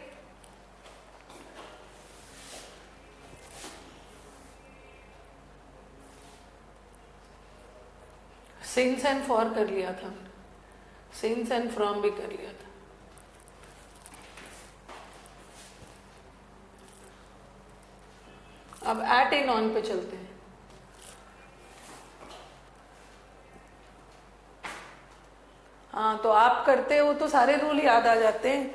सिंस एंड फॉर कर लिया था, सिंस एंड फ्रॉम भी कर लिया था। अब एट इन ऑन पे चलते हैं। हाँ तो आप करते हो तो सारे रूल याद आ जाते हैं।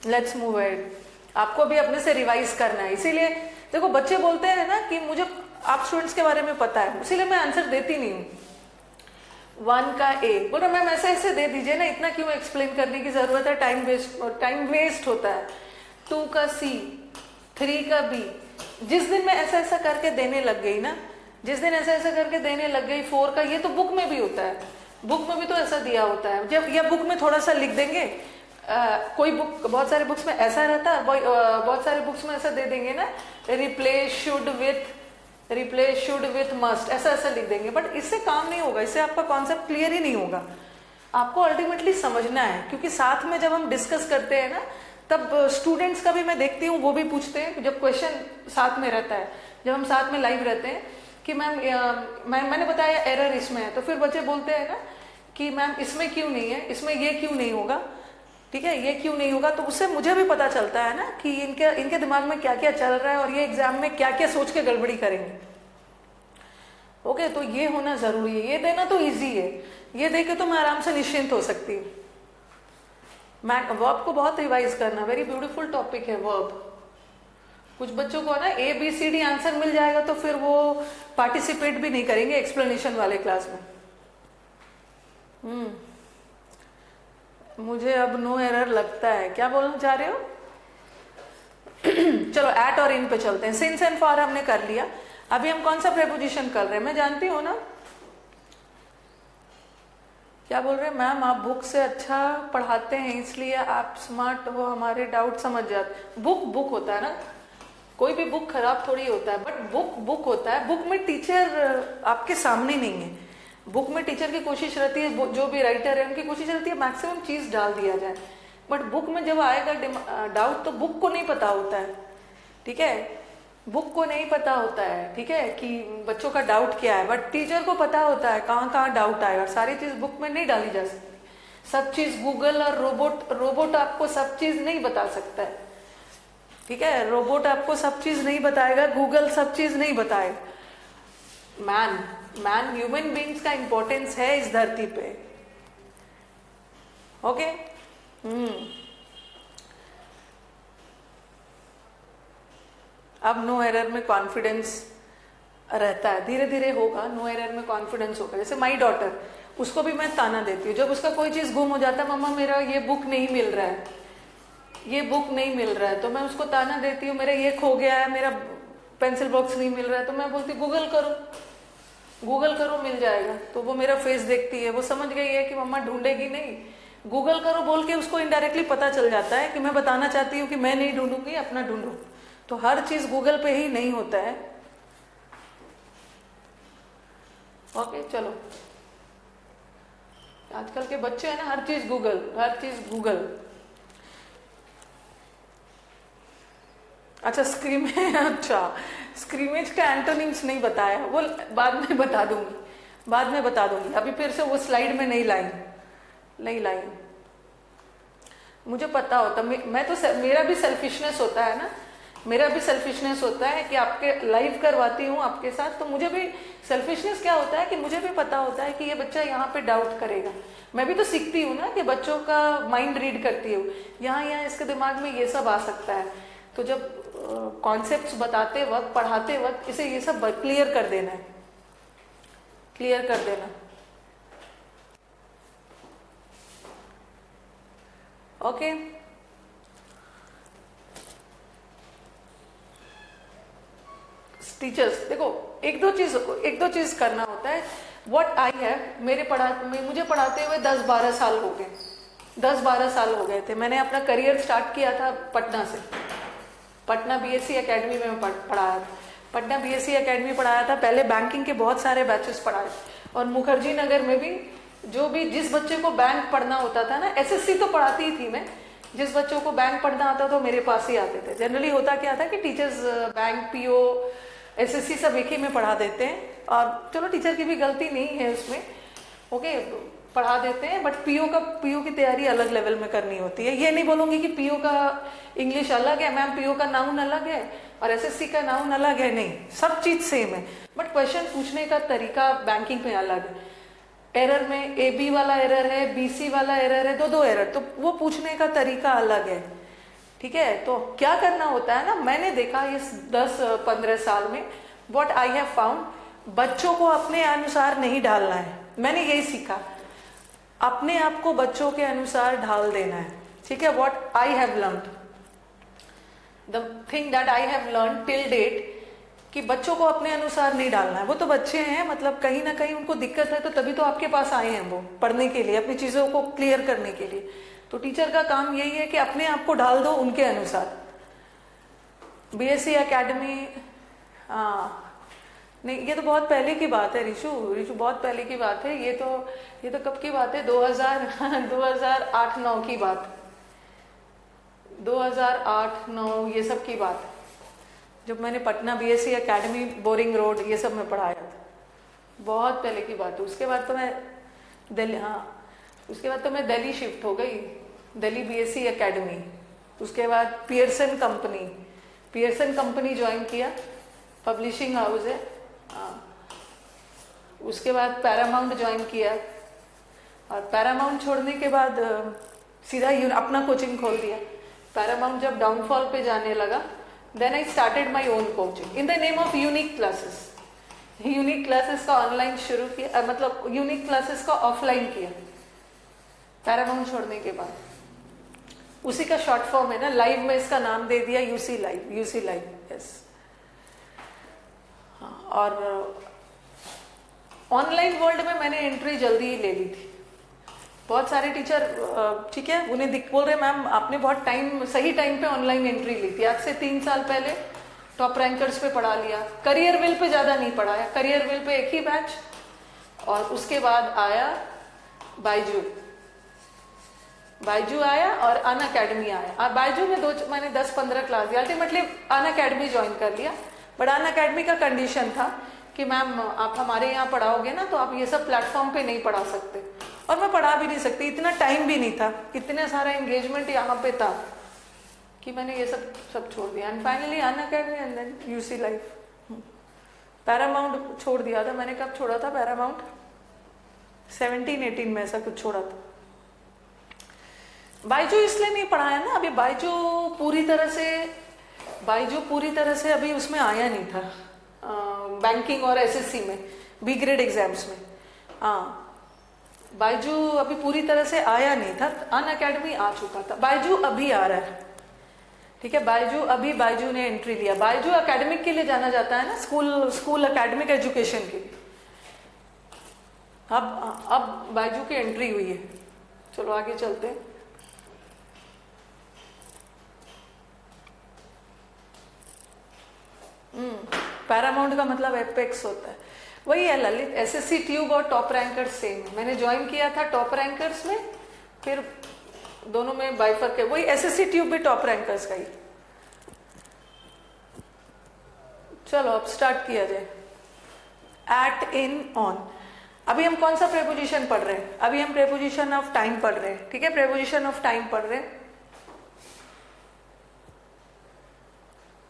Let's move ahead. आपको भी अपने से रिवाइज करना है, इसीलिए देखो बच्चे बोलते हैं ना कि मुझे आप स्टूडेंट्स के बारे में पता है, इसीलिए मैं आंसर देती नहीं हूँ। 1 का ए बोल रहा मैम ऐसे ऐसे दे दीजिए ना, इतना क्यों एक्सप्लेन करने की जरूरत है, टाइम वेस्ट होता है। 2 का सी, 3 का बी। जिस दिन मैं ऐसा ऐसा करके देने लग गई ना, जिस दिन ऐसा ऐसा करके देने लग गई। 4 का ये तो बुक में भी होता है, बुक में भी तो ऐसा दिया होता है। जब या बुक में थोड़ा सा लिख देंगे, कोई बुक, बहुत सारे बुक्स में ऐसा रहता है, बहुत सारे बुक्स में ऐसा दे देंगे ना, रिप्लेस शुड विथ मस्ट, ऐसा ऐसा लिख देंगे। बट इससे काम नहीं होगा, इससे आपका कॉन्सेप्ट क्लियर ही नहीं होगा। आपको अल्टीमेटली समझना है, क्योंकि साथ में जब हम डिस्कस करते हैं ना, तब स्टूडेंट्स का भी मैं देखती हूँ, वो भी पूछते हैं जब क्वेश्चन साथ में रहता है, जब हम साथ में लाइव रहते हैं कि मैम मैंने बताया एरर इसमें है, तो फिर बच्चे बोलते हैं ना कि मैम इसमें क्यों नहीं है, इसमें ये क्यों नहीं होगा, ठीक है, ये क्यों नहीं होगा। तो उससे मुझे भी पता चलता है ना कि इनके दिमाग में क्या क्या चल रहा है और ये एग्जाम में क्या क्या सोच के गड़बड़ी करेंगे। ओके तो ये होना जरूरी है, ये देना तो इजी है, ये दे के तो मैं आराम से निश्चिंत हो सकती हूँ। वर्ब को बहुत रिवाइज करना, वेरी ब्यूटीफुल टॉपिक है वर्ब। कुछ बच्चों को ना ABCD आंसर मिल जाएगा तो फिर वो पार्टिसिपेट भी नहीं करेंगे एक्सप्लेनेशन वाले क्लास में। मुझे अब नो एरर लगता है, क्या बोलना चाह रहे हो? चलो एट और इन पे चलते हैं। सिंस एंड फॉर हमने कर लिया, अभी हम कौन सा प्रेपोजिशन कर रहे हैं? मैं जानती हूँ ना क्या बोल रहे हैं मैम, आप बुक से अच्छा पढ़ाते हैं इसलिए आप स्मार्ट हो, हमारे डाउट समझ जाते। बुक होता है ना, कोई भी बुक खराब थोड़ी होता है, बट बुक होता है। बुक में टीचर आपके सामने नहीं है, बुक में टीचर की कोशिश रहती है, जो भी राइटर है उनकी कोशिश रहती है मैक्सिमम चीज डाल दिया जाए। बट बुक में जब आएगा डाउट तो बुक को नहीं पता होता है, ठीक है, बुक को नहीं पता होता है, ठीक है, कि बच्चों का डाउट क्या है, बट टीचर को पता होता है कहाँ कहाँ डाउट आएगा। और सारी चीज बुक में नहीं डाली जा सकती, सब चीज गूगल और रोबोट आपको सब चीज नहीं बता सकता है, ठीक है, रोबोट आपको सब चीज नहीं बताएगा, गूगल सब चीज नहीं बताएगा। मैन ह्यूमन बींग्स का इंपॉर्टेंस है इस धरती पे। ओके अब नो एरर में कॉन्फिडेंस रहता है, धीरे धीरे होगा, नो एरर में कॉन्फिडेंस होगा। जैसे माई डॉटर, उसको भी मैं ताना देती हूँ जब उसका कोई चीज़ गुम हो जाता है, मम्मा मेरा ये बुक नहीं मिल रहा है, ये बुक नहीं मिल रहा है, तो मैं उसको ताना देती हूँ, मेरा ये खो गया है, मेरा पेंसिल बॉक्स नहीं मिल रहा है, तो मैं बोलती गूगल करो, गूगल करो मिल जाएगा। तो वो मेरा फेस देखती है, वो समझ गई है कि मम्मा ढूंढेगी नहीं, गूगल करो बोल के उसको इनडायरेक्टली पता चल जाता है कि मैं बताना चाहती हूँ कि मैं नहीं ढूंढूंगी, अपना ढूंढो। तो हर चीज गूगल पे ही नहीं होता है। ओके चलो, आजकल के बच्चे हैं ना, हर चीज गूगल, हर चीज गूगल। अच्छा स्क्रीमेज, अच्छा स्क्रीमेज का एंटोनिम्स नहीं बताया, वो बाद में बता दूंगी, बाद में बता दूंगी, अभी फिर से वो स्लाइड में नहीं लाई। मुझे पता होता, मैं तो मेरा भी सेल्फिशनेस होता है ना, मेरा भी सेल्फिशनेस होता है कि आपके लाइव करवाती हूँ आपके साथ, तो मुझे भी सेल्फिशनेस क्या होता है कि मुझे भी पता होता है कि ये बच्चा यहाँ पे डाउट करेगा। मैं भी तो सीखती हूँ ना कि बच्चों का माइंड रीड करती हूँ, यहाँ इसके दिमाग में ये सब आ सकता है, तो जब कॉन्सेप्ट्स बताते वक्त, पढ़ाते वक्त इसे ये सब क्लियर कर देना है, क्लियर कर देना। ओके टीचर्स देखो, एक दो चीज करना होता है। व्हाट आई हैव, मुझे पढ़ाते हुए 10-12 साल हो गए, 10-12 साल हो गए थे। मैंने अपना करियर स्टार्ट किया था पटना से, पटना बीएससी एकेडमी में पढ़ाया था, पटना बीएससी एकेडमी पढ़ाया था। पहले बैंकिंग के बहुत सारे बैचेस पढ़ाए, और मुखर्जी नगर में भी जिस बच्चे को बैंक पढ़ना होता था ना, एसएससी तो पढ़ाती ही थी मैं, जिस बच्चों को बैंक पढ़ना आता तो मेरे पास ही आते थे। जनरली होता क्या था कि टीचर्स बैंक, पीओ, एसएससी सब एक ही में पढ़ा देते हैं, और चलो टीचर की भी गलती नहीं है उसमें, ओके पढ़ा देते हैं, बट पीओ की तैयारी अलग लेवल में करनी होती है। ये नहीं बोलूंगी कि पीओ का इंग्लिश अलग है, मैम पीओ का नाउन अलग है और एसएससी का नाउन अलग है, नहीं, सब चीज सेम है, बट क्वेश्चन पूछने का तरीका बैंकिंग में अलग है। एरर में एबी वाला एरर है, बीसी वाला एरर है, दो एरर, तो वो पूछने का तरीका अलग है, ठीक है। तो क्या करना होता है ना, मैंने देखा इस 10-15 साल में, व्हाट आई हैव फाउंड, बच्चों को अपने अनुसार नहीं ढालना है। मैंने यही सीखा, अपने आप को बच्चों के अनुसार ढाल देना है, ठीक है। What I have learned, the thing that I have learn till date, कि बच्चों को अपने अनुसार नहीं डालना है। वो तो बच्चे हैं, मतलब कहीं ना कहीं उनको दिक्कत है, तो तभी तो आपके पास आए हैं वो पढ़ने के लिए, अपनी चीजों को क्लियर करने के लिए। तो टीचर का काम यही है कि अपने आप को डाल दो उनके अनुसार। बीएससी एकेडमी, हाँ नहीं, ये तो बहुत पहले की बात है रिशु, बहुत पहले की बात है। ये तो कब की बात है, 2008-9 की बात, 2008-9 ये सब की बात है, जब मैंने Patna BSc academy, boring road, ये सब में पढ़ाया था, बहुत पहले की बात है। उसके बाद तो मैं दिल्ली, हाँ उसके बाद तो मैं दिल्ली शिफ्ट हो गई, दिल्ली बीएससी एकेडमी, उसके बाद पियर्सन कंपनी ज्वाइन किया, पब्लिशिंग हाउस है, उसके बाद पैरामाउंट ज्वाइन किया, और पैरामाउंट छोड़ने के बाद सीधा अपना कोचिंग खोल दिया। पैरामाउंट जब डाउनफॉल पे जाने लगा, then I started my own coaching in the name of unique classes. Unique classes का ऑनलाइन शुरू किया, मतलब यूनिक क्लासेस का ऑफलाइन किया पैरामाउंट छोड़ने के बाद। उसी का शॉर्ट फॉर्म है ना, लाइव में इसका नाम दे दिया यूसी लाइव, यस। और ऑनलाइन वर्ल्ड में मैंने एंट्री जल्दी ही ले ली थी। बहुत सारे टीचर, ठीक है, उन्हें बोल रहे मैम आपने बहुत सही टाइम पे ऑनलाइन एंट्री ली थी। आज से 3 साल पहले टॉप रैंकर्स पे पढ़ा लिया, करियर विल पे ज्यादा नहीं पढ़ाया, करियर विल पे एक ही बैच, और उसके बाद आया बायजू आया और अन अकेडमी आया। बायजू में मैंने 10-15 क्लास दिया, अल्टीमेटली अन अकेडमी ज्वाइन कर लिया। बट अन अकेडमी का कंडीशन था कि मैम आप हमारे यहाँ पढ़ाओगे ना, तो आप ये सब प्लेटफॉर्म पे नहीं पढ़ा सकते, और मैं पढ़ा भी नहीं सकती, इतना टाइम भी नहीं था, इतने सारा एंगेजमेंट यहाँ पे था कि मैंने ये सब छोड़ दिया। And finally Unacademy and then UC life. Paramount छोड़ दिया था मैंने, कब छोड़ा था पैरामाउंट, 17-18 में ऐसा कुछ छोड़ा था। बायजू इसलिए नहीं पढ़ाया ना, अभी बायजू पूरी तरह से अभी उसमें आया नहीं था, बैंकिंग और एसएससी में, बी ग्रेड एग्जाम्स में। हाँ, बायजू अभी पूरी तरह से आया नहीं था, अन अकेडमी आ चुका था, बायजू अभी आ रहा है। ठीक है, बायजू ने एंट्री लिया। बायजू एकेडमिक के लिए जाना जाता है ना, स्कूल एकेडमिक एजुकेशन के लिए। अब बायजू की एंट्री हुई है। चलो आगे चलते हैं। पैरामाउंट का मतलब एपेक्स होता है, वही है ललित। एसएससी ट्यूब और टॉप रैंकर्स सेम है। मैंने ज्वाइन किया था टॉप रैंकर्स में, फिर दोनों में बाइफर्क है, वही एसएससी ट्यूब भी टॉप रैंकर्स का ही। चलो अब स्टार्ट किया जाए। At, in, on. अभी हम कौन सा प्रेपोजिशन पढ़ रहे हैं? अभी हम प्रेपोजिशन ऑफ टाइम पढ़ रहे हैं। ठीक है, प्रेपोजिशन ऑफ टाइम पढ़ रहे हैं।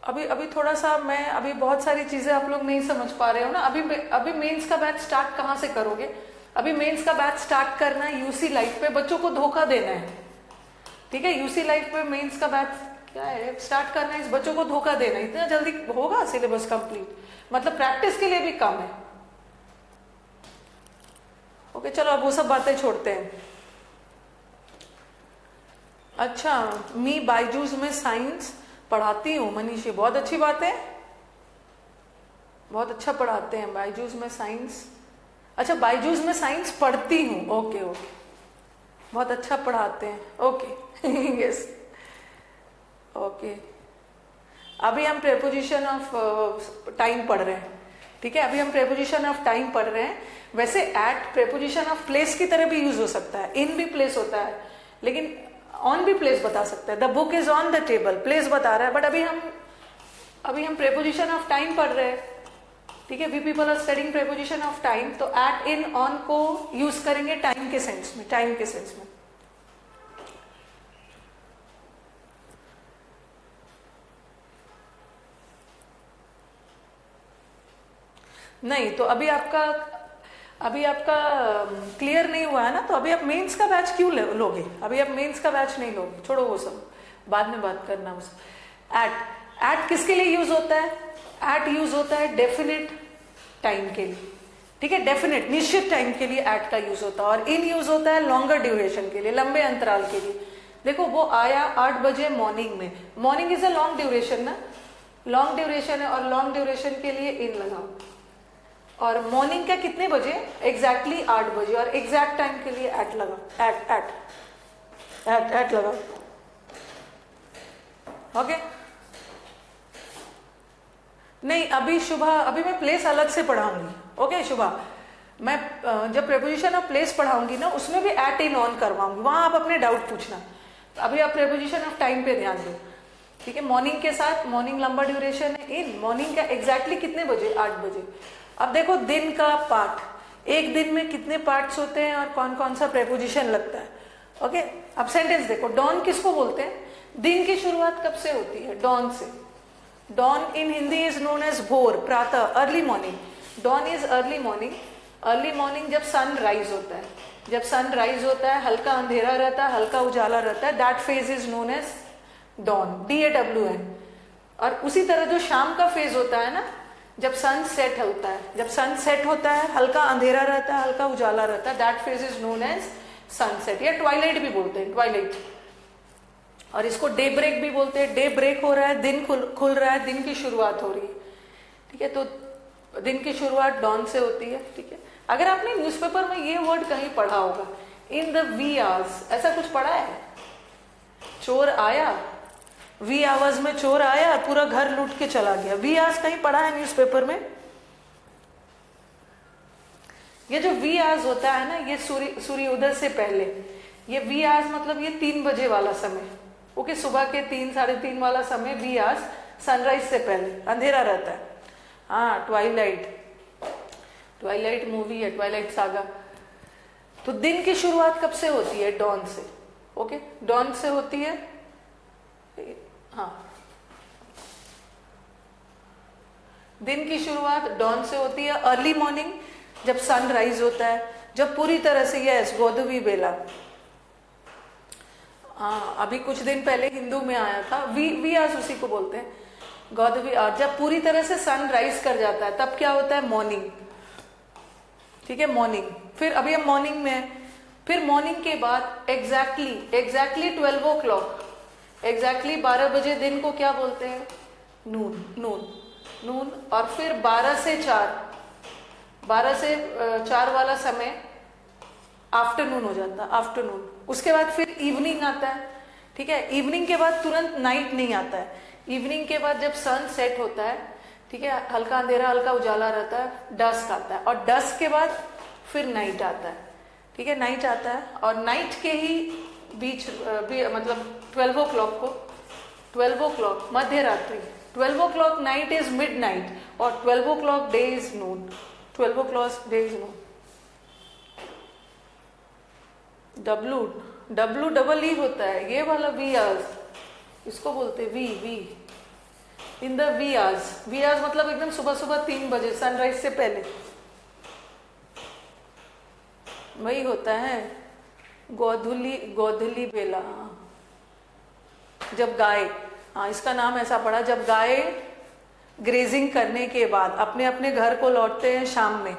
अभी थोड़ा सा अभी बहुत सारी चीजें आप लोग नहीं समझ पा रहे हो ना। अभी मेंस का बैच स्टार्ट कहाँ से करोगे? अभी मेंस का बैच स्टार्ट करना है यूसी लाइफ पे, बच्चों को धोखा देना है। ठीक है, यूसी लाइफ पे मेंस का बैच क्या है, स्टार्ट करना है, इस बच्चों को धोखा देना है। इतना जल्दी होगा सिलेबस कंप्लीट? मतलब प्रैक्टिस के लिए भी कम है। ओके, चलो अब वो सब बातें छोड़ते हैं। अच्छा, मी बायजूस में साइंस पढ़ाती हूँ मनीषी, बहुत अच्छी बात है, बहुत अच्छा पढ़ाते हैं बायजूस में साइंस। अच्छा, बायजूस में साइंस पढ़ती हूँ, ओके ओके, बहुत अच्छा पढ़ाते हैं, ओके यस ओके। अभी हम प्रेपोजिशन ऑफ टाइम पढ़ रहे हैं। ठीक है, अभी हम प्रेपोजिशन ऑफ टाइम पढ़ रहे हैं। वैसे एट प्रेपोजिशन ऑफ प्लेस की तरह भी यूज हो सकता है, इन भी प्लेस होता है, लेकिन ऑन भी प्लेस बता सकता है। The book is on the table, place बता रहा है, बट अभी हम प्रेपोजिशन ऑफ टाइम पढ़ रहे हैं। ठीक है, we people are studying preposition of time, तो एट, इन, ऑन को यूज करेंगे टाइम के सेंस में, टाइम के सेंस में। नहीं तो अभी आपका क्लियर नहीं हुआ है ना, तो अभी आप मेंस का बैच क्यों लोगे? अभी आप मेंस का बैच नहीं लोगे, छोड़ो वो सब, बाद में बात करना उस। एट किसके लिए यूज होता है? एट यूज होता है डेफिनेट टाइम के लिए। ठीक है, डेफिनेट निश्चित टाइम के लिए एट का यूज होता है। और इन यूज होता है लॉन्गर ड्यूरेशन के लिए, लंबे अंतराल के लिए। देखो वो आया 8 बजे मॉर्निंग में, morning is a long duration ना, लॉन्ग ड्यूरेशन है, और लॉन्ग ड्यूरेशन के लिए इन लगाओ। और मॉर्निंग का कितने बजे? एग्जैक्टली 8 बजे, और एग्जैक्ट टाइम के लिए एट लगाओ, एट लगाओ। ओके, नहीं अभी मैं प्लेस अलग से पढ़ाऊंगी। ओके शुभा, मैं जब प्रेपोजिशन ऑफ प्लेस पढ़ाऊंगी ना, उसमें भी एट, इन, ऑन करवाऊंगी, वहां आप अपने डाउट पूछना। अभी आप प्रेपोजिशन ऑफ टाइम पे ध्यान दो। ठीक है, मॉर्निंग के साथ, मॉर्निंग लंबा ड्यूरेशन है, इन, मॉर्निंग का एग्जैक्टली कितने बजे? 8 बजे। अब देखो दिन का पार्ट, एक दिन में कितने पार्ट्स होते हैं और कौन कौन सा प्रेपोजिशन लगता है। ओके, अब सेंटेंस देखो, डॉन किसको बोलते हैं? दिन की शुरुआत कब से होती है? डॉन से। Dawn in Hindi is known as भोर, प्रातः, early morning. Dawn is early morning. Early morning जब सन राइज होता है, जब सन राइज होता है, हल्का अंधेरा रहता है, हल्का उजाला रहता है, that phase is known as dawn, DAWN। और उसी तरह जो शाम का फेज होता है ना, जब सन सेट होता है, जब सन सेट होता है, हल्का अंधेरा रहता है, हल्का उजाला रहता है, that phase is known as sunset, या ट्वाइलाइट भी बोलते हैं, ट्वाइलाइट। और इसको डे ब्रेक भी बोलते हैं। डे ब्रेक हो रहा है, दिन खुल रहा है, दिन की शुरुआत हो रही है। ठीक है, तो दिन की शुरुआत डॉन से होती है। ठीक है, अगर आपने न्यूज़पेपर में ये वर्ड कहीं पढ़ा होगा, इन द वी आवर्स, ऐसा कुछ पढ़ा है? चोर आया, वी आवर्स में चोर आया, पूरा घर लूट के चला गया, वी आवर्स कहीं पढ़ा है न्यूज़पेपर में? ये जो वी आवर्स होता है ना, ये सूर्योदय से पहले, ये वी आवर्स मतलब ये 3 बजे वाला समय। ओके, सुबह के 3, 3:30 वाला समय वी आवर्स, सनराइज से पहले अंधेरा रहता है। हाँ, ट्वाइलाइट मूवी है, ट्वाइलाइट सागा। तो दिन की शुरुआत कब से होती है? डॉन से। ओके, डॉन से होती है। हाँ, दिन की शुरुआत डॉन से होती है। अर्ली मॉर्निंग जब सन राइज होता है, जब पूरी तरह से, यस, गोधवी बेला। हाँ, अभी कुछ दिन पहले हिंदू में आया था, वी आज उसी को बोलते हैं। गौदवी आवर, जब पूरी तरह से सन राइज कर जाता है तब क्या होता है, मॉर्निंग। ठीक है, मॉर्निंग। फिर अभी हम मॉर्निंग में हैं, फिर मॉर्निंग के बाद एग्जैक्टली 12 o'clock, एग्जैक्टली 12 बजे दिन को क्या बोलते हैं, नून। और फिर 12 से 4 वाला समय आफ्टरनून हो जाता है, आफ्टरनून। उसके बाद फिर इवनिंग आता है। ठीक है, इवनिंग के बाद तुरंत नाइट नहीं आता है। इवनिंग के बाद जब सन सेट होता है, ठीक है, हल्का अंधेरा हल्का उजाला रहता है, डस्क आता है, और डस्क के बाद फिर नाइट आता है। ठीक है, नाइट आता है, और नाइट के ही बीच मतलब 12 o'clock मध्य रात्रि, 12 o'clock night is mid night, और 12 o'clock day is noon, 12 o'clock day is noon. W double E होता है, ये वाला वी आवर्स, इसको बोलते हैं wee in the wee hours मतलब एकदम सुबह 3 बजे सनराइज से पहले, वही होता है गोधुली बेला। जब गाय, हाँ इसका नाम ऐसा पड़ा, जब गाय ग्रेजिंग करने के बाद अपने अपने घर को लौटते हैं शाम में,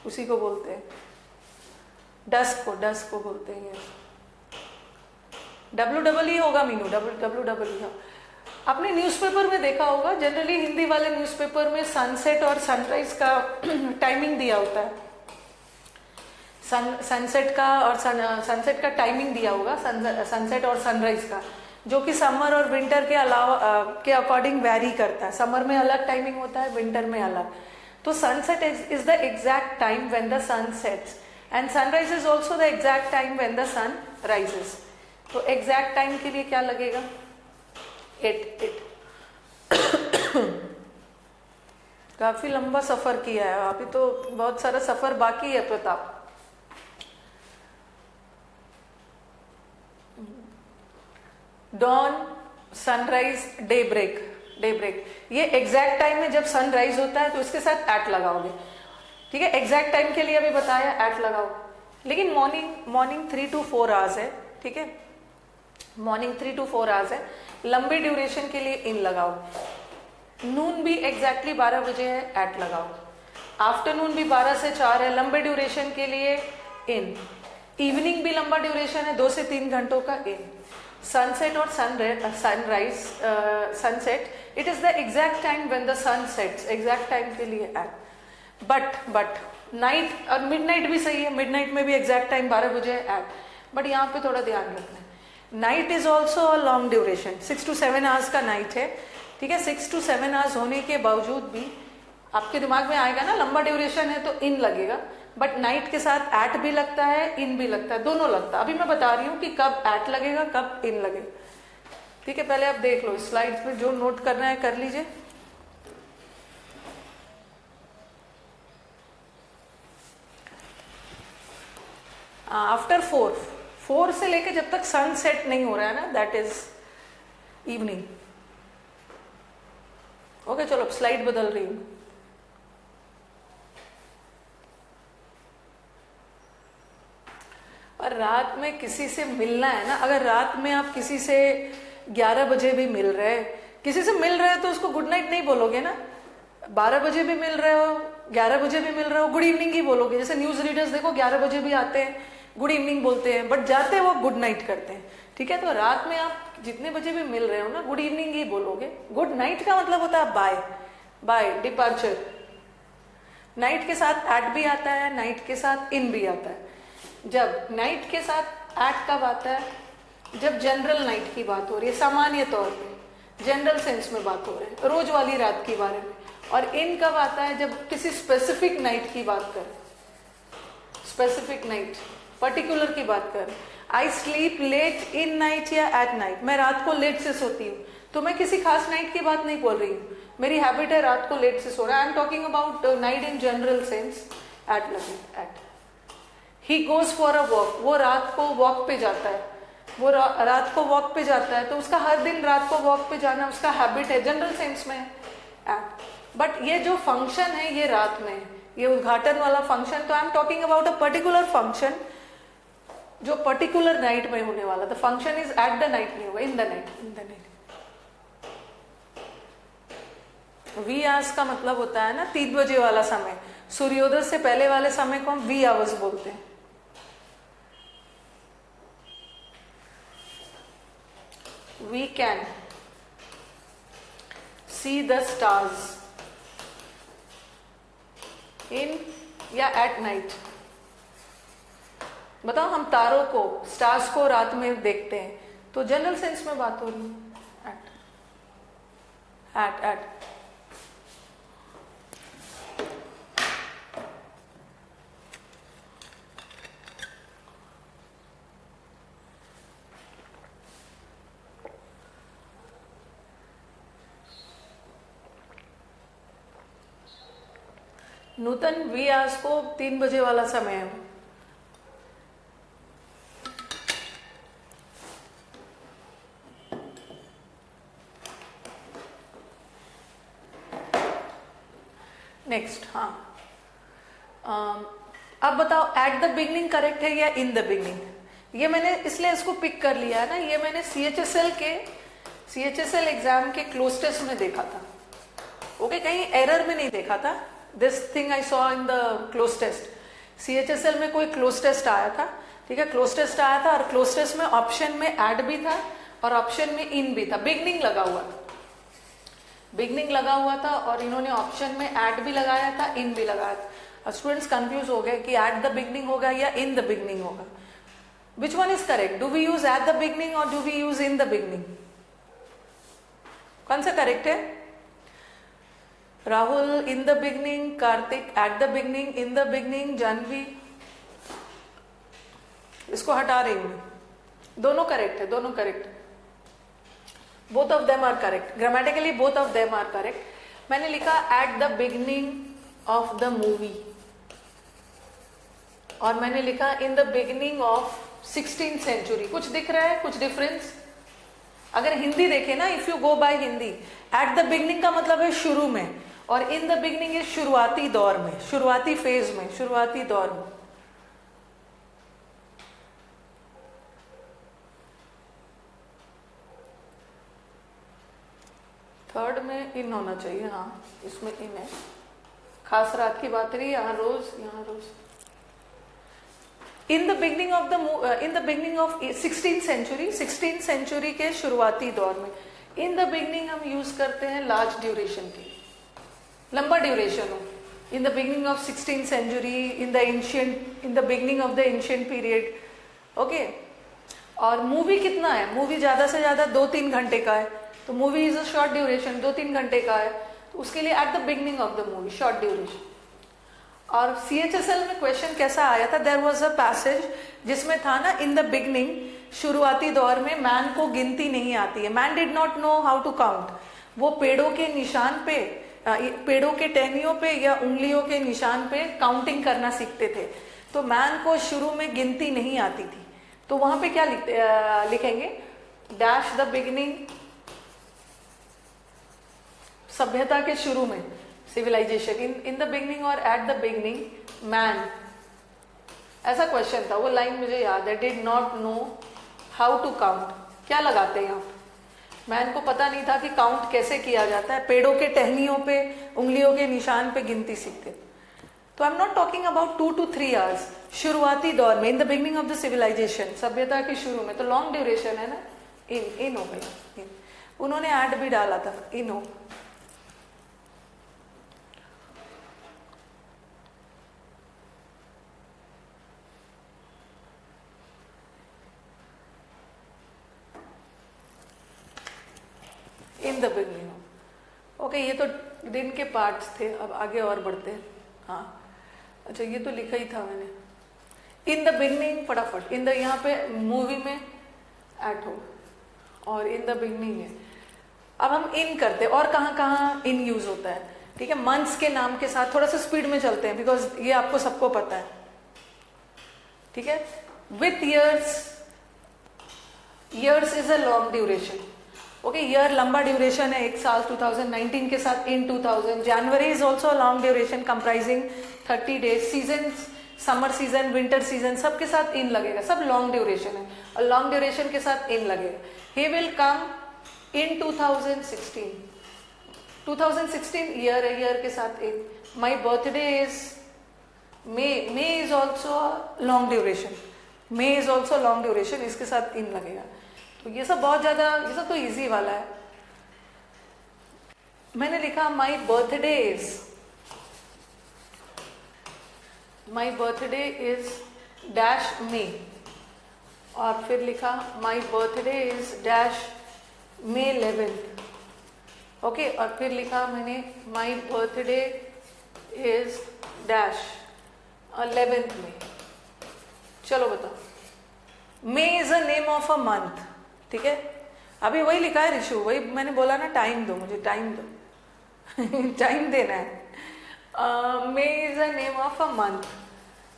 उसी को बोलते हैं डस्क को बोलते हैं। WEE होगा मीनू, WEE। आपने न्यूज़पेपर में देखा होगा, जनरली हिंदी वाले न्यूज़पेपर में सनसेट और सनराइज का टाइमिंग दिया होता है। सनसेट का टाइमिंग दिया होगा, सनसेट और सनराइज का, जो कि समर और विंटर के अलावा के अकॉर्डिंग वैरी करता है। समर में अलग टाइमिंग होता है, विंटर में अलग। तो sunset is the exact time when the sun sets, and sunrise is also the exact time when the sun rises. तो एग्जैक्ट टाइम के लिए क्या लगेगा, 8। काफी लंबा सफर किया है, अभी तो बहुत सारा सफर बाकी है Pratap. Dawn, sunrise, daybreak, ये एग्जैक्ट टाइम है जब सनराइज होता है, तो इसके साथ एट लगाओगे। ठीक है, एग्जैक्ट टाइम के लिए अभी बताया, एट लगाओ। लेकिन मॉर्निंग 3 to 4 आवर्स है। ठीक है, मॉर्निंग 3 to 4 आवर्स है। लंबी ड्यूरेशन के लिए इन लगाओ। नून भी एग्जैक्टली 12 बजे है, एट लगाओ। आफ्टरनून भी 12 से 4 है, लंबे ड्यूरेशन के लिए इन। इवनिंग भी लंबा ड्यूरेशन है, 2 से 3 घंटों का, इन। सनसेट और sunrise, sunset, it is the exact time when the sun sets, exact time के लिए एट। बट नाइट और मिडनाइट भी सही है, मिडनाइट में भी एग्जैक्ट टाइम 12 बजे है, एट। बट यहाँ पे थोड़ा ध्यान रखना है, night is also a long duration, 6 to 7 hours का नाइट है। ठीक है, 6 to 7 आवर्स होने के बावजूद भी आपके दिमाग में आएगा ना, लंबा ड्यूरेशन है तो इन लगेगा, बट नाइट के साथ एट भी लगता है, इन भी लगता है, दोनों लगता है। अभी मैं बता रही हूँ कि कब एट लगेगा, कब इन लगेगा। ठीक है, पहले आप देख लो स्लाइड्स में, जो नोट करना है कर लीजिए। आफ्टर 4 से लेके जब तक सन सेट नहीं हो रहा है ना, दैट इज इवनिंग। ओके, चलो अब स्लाइड बदल रही हूं। और रात में किसी से मिलना है ना, अगर रात में आप किसी से 11 बजे भी मिल रहे, किसी से मिल रहे हो तो उसको गुड नाइट नहीं बोलोगे ना। 12 बजे भी मिल रहे हो, 11 बजे भी मिल रहे हो, गुड इवनिंग ही बोलोगे। जैसे न्यूज रीडर्स देखो 11 बजे भी आते हैं, गुड इवनिंग बोलते हैं, बट जाते वो गुड नाइट करते हैं। ठीक है, तो रात में आप जितने बजे भी मिल रहे हो ना, गुड इवनिंग ही बोलोगे। गुड नाइट का मतलब होता है बाय, डिपार्चर। नाइट के साथ एट भी आता है, नाइट के साथ इन भी आता है। जब नाइट के साथ एट कब आता है, जब जनरल नाइट की बात हो रही है, सामान्य तौर पे जनरल सेंस में बात हो रही है, रोज वाली रात के बारे में। और इन कब आता है, जब किसी स्पेसिफिक नाइट की बात करें, स्पेसिफिक नाइट, पर्टिकुलर की बात करें। I sleep late in night या एट नाइट, मैं रात को लेट से सोती हूँ, तो मैं किसी खास नाइट की बात नहीं बोल रही हूँ, मेरी हैबिट है रात को लेट से सोना। I am talking about night in general sense, at लगेगा, at. He goes for a walk, वो रात को वॉक पे जाता है, वो रात को वॉक पे जाता है, तो उसका हर दिन रात को वॉक पे जाना उसका हैबिट है, जनरल सेंस में एट। बट ये जो फंक्शन है ये रात में है, ये उद्घाटन वाला फंक्शन, तो I am talking about a particular function जो पर्टिकुलर नाइट में होने वाला। The function is at the night नहीं होगा, in the night, in the night. Wee hours का मतलब होता है ना 3 बजे वाला समय, सूर्योदय से पहले वाले समय को हम वी आवर्स बोलते हैं। We can see the stars in या एट नाइट। बताओ, हम तारों को, स्टार्स को रात में देखते हैं, तो जनरल सेंस में बात हो रही है। एट नूतन वी आवर्स को 3 बजे वाला समय है। नेक्स्ट, हाँ, अब बताओ एट द बिगनिंग करेक्ट है या इन द बिगनिंग। ये मैंने इसलिए इसको पिक कर लिया है ना, ये मैंने CHSL एग्जाम के क्लोज टेस्ट में देखा था। ओके, कहीं एरर में नहीं देखा था। This thing I saw in the cloze test. CHSL में कोई क्लोज टेस्ट आया था, ठीक है, क्लोज टेस्ट आया था, और क्लोज टेस्ट में ऑप्शन में एड भी था और ऑप्शन में इन भी था, बिगनिंग लगा हुआ था, और इन्होंने ऑप्शन में एड भी लगाया था, इन भी लगाया था। और स्टूडेंट्स कंफ्यूज हो गए कि एट द बिगनिंग होगा या इन द बिगनिंग होगा। Which one is correct? Do we use at the beginning और do we use in the beginning? कौन सा करेक्ट है? Rahul in the beginning, Kartik at the beginning, in the beginning, Janvi. इसको हटा रही हूं, दोनों करेक्ट है, दोनों करेक्ट है। Both of them are correct, grammatically both of them are correct. मैंने लिखा at the beginning of the movie, और मैंने लिखा in the beginning of 16th century. कुछ दिख रहा है, कुछ डिफरेंस? अगर हिंदी देखे ना, if you go by Hindi, at the beginning का मतलब है शुरू में, और इन द बिगनिंग है शुरुआती दौर में, शुरुआती फेज में, शुरुआती दौर में। थर्ड में इन होना चाहिए, हाँ, इसमें इन है। खास रात की बात रही, यहाँ रोज, यहाँ रोज। In the beginning of 16th century के शुरुआती दौर में। इन द बिगनिंग हम यूज करते हैं लार्ज ड्यूरेशन की, लंबा ड्यूरेशन हो। In the beginning of 16th century, in the beginning of the ancient period. Okay, और मूवी कितना है? मूवी ज्यादा से ज्यादा 2-3 घंटे का है, तो movie is a short duration, 2-3 घंटे का है, तो उसके लिए eight the beginning of the movie, short duration. और CHSL में क्वेश्चन कैसा आया था? देयर वाज अ पैसेज जिसमें था ना, इन द बिगनिंग, शुरुआती दौर में मैन को गिनती नहीं आती है, man did not know how to count. वो पेड़ों के निशान पे, पेड़ों के टहनियों पे या उंगलियों के निशान पे काउंटिंग करना सीखते थे, तो मैन को शुरू में गिनती नहीं आती थी। तो वहां पे क्या लिखेंगे? डैश द बिगनिंग, सभ्यता के शुरू में, सिविलाइजेशन, इन द बिगनिंग और एट द बिगनिंग मैन। ऐसा क्वेश्चन था, वो लाइन मुझे याद है, did not know how to count. क्या लगाते हैं यहाँ? मैन को पता नहीं था कि काउंट कैसे किया जाता है, पेड़ों के टहनियों पे, उंगलियों के निशान पे गिनती सीखते। तो I am not talking about 2 to 3 hours, शुरुआती दौर में, in the beginning of the civilization, सभ्यता के शुरू में, तो लॉन्ग ड्यूरेशन है ना, इन हो गई। उन्होंने ऐड भी डाला था, इन हो। In the beginning. ओके, ये तो दिन के पार्ट्स थे, अब आगे और बढ़ते हैं। हाँ, अच्छा, ये तो लिखा ही था मैंने। इन द बिगनिंग, फटाफट, इन द, यहाँ पे मूवी में एट हो, और इन द बिगनिंग है। अब हम इन करते हैं, और कहाँ कहाँ इन यूज होता है, ठीक है। मंथ्स के नाम के साथ थोड़ा सा स्पीड में चलते हैं, बिकॉज ये आपको सबको पता है, ठीक है। With years, years is a long duration. Okay, year लंबा ड्यूरेशन है, एक साल। 2019 के साथ इन 2000। जनवरी is also long duration comprising 30 days. Season, summer season, winter season, सबके साथ इन लगेगा, सब लॉन्ग ड्यूरेशन है, और लॉन्ग ड्यूरेशन के साथ इन लगेगा। He will come in 2016, 2016 year के साथ in. My birthday is May is also long duration. May is also long duration, इसके साथ इन लगेगा. तो ये सब बहुत ज्यादा, ये सब तो इजी वाला है. मैंने लिखा माई बर्थडे इज डैश मे, और फिर लिखा माई birthday is dash may 11th. Okay, और फिर लिखा मैंने माई बर्थडे इज डैश 11th में. चलो बताओ, May is a name of a month. ठीक है, अभी वही लिखा है ऋषु, वही मैंने बोला ना, टाइम दो मुझे, टाइम दो. टाइम देना है. May is a name of a month,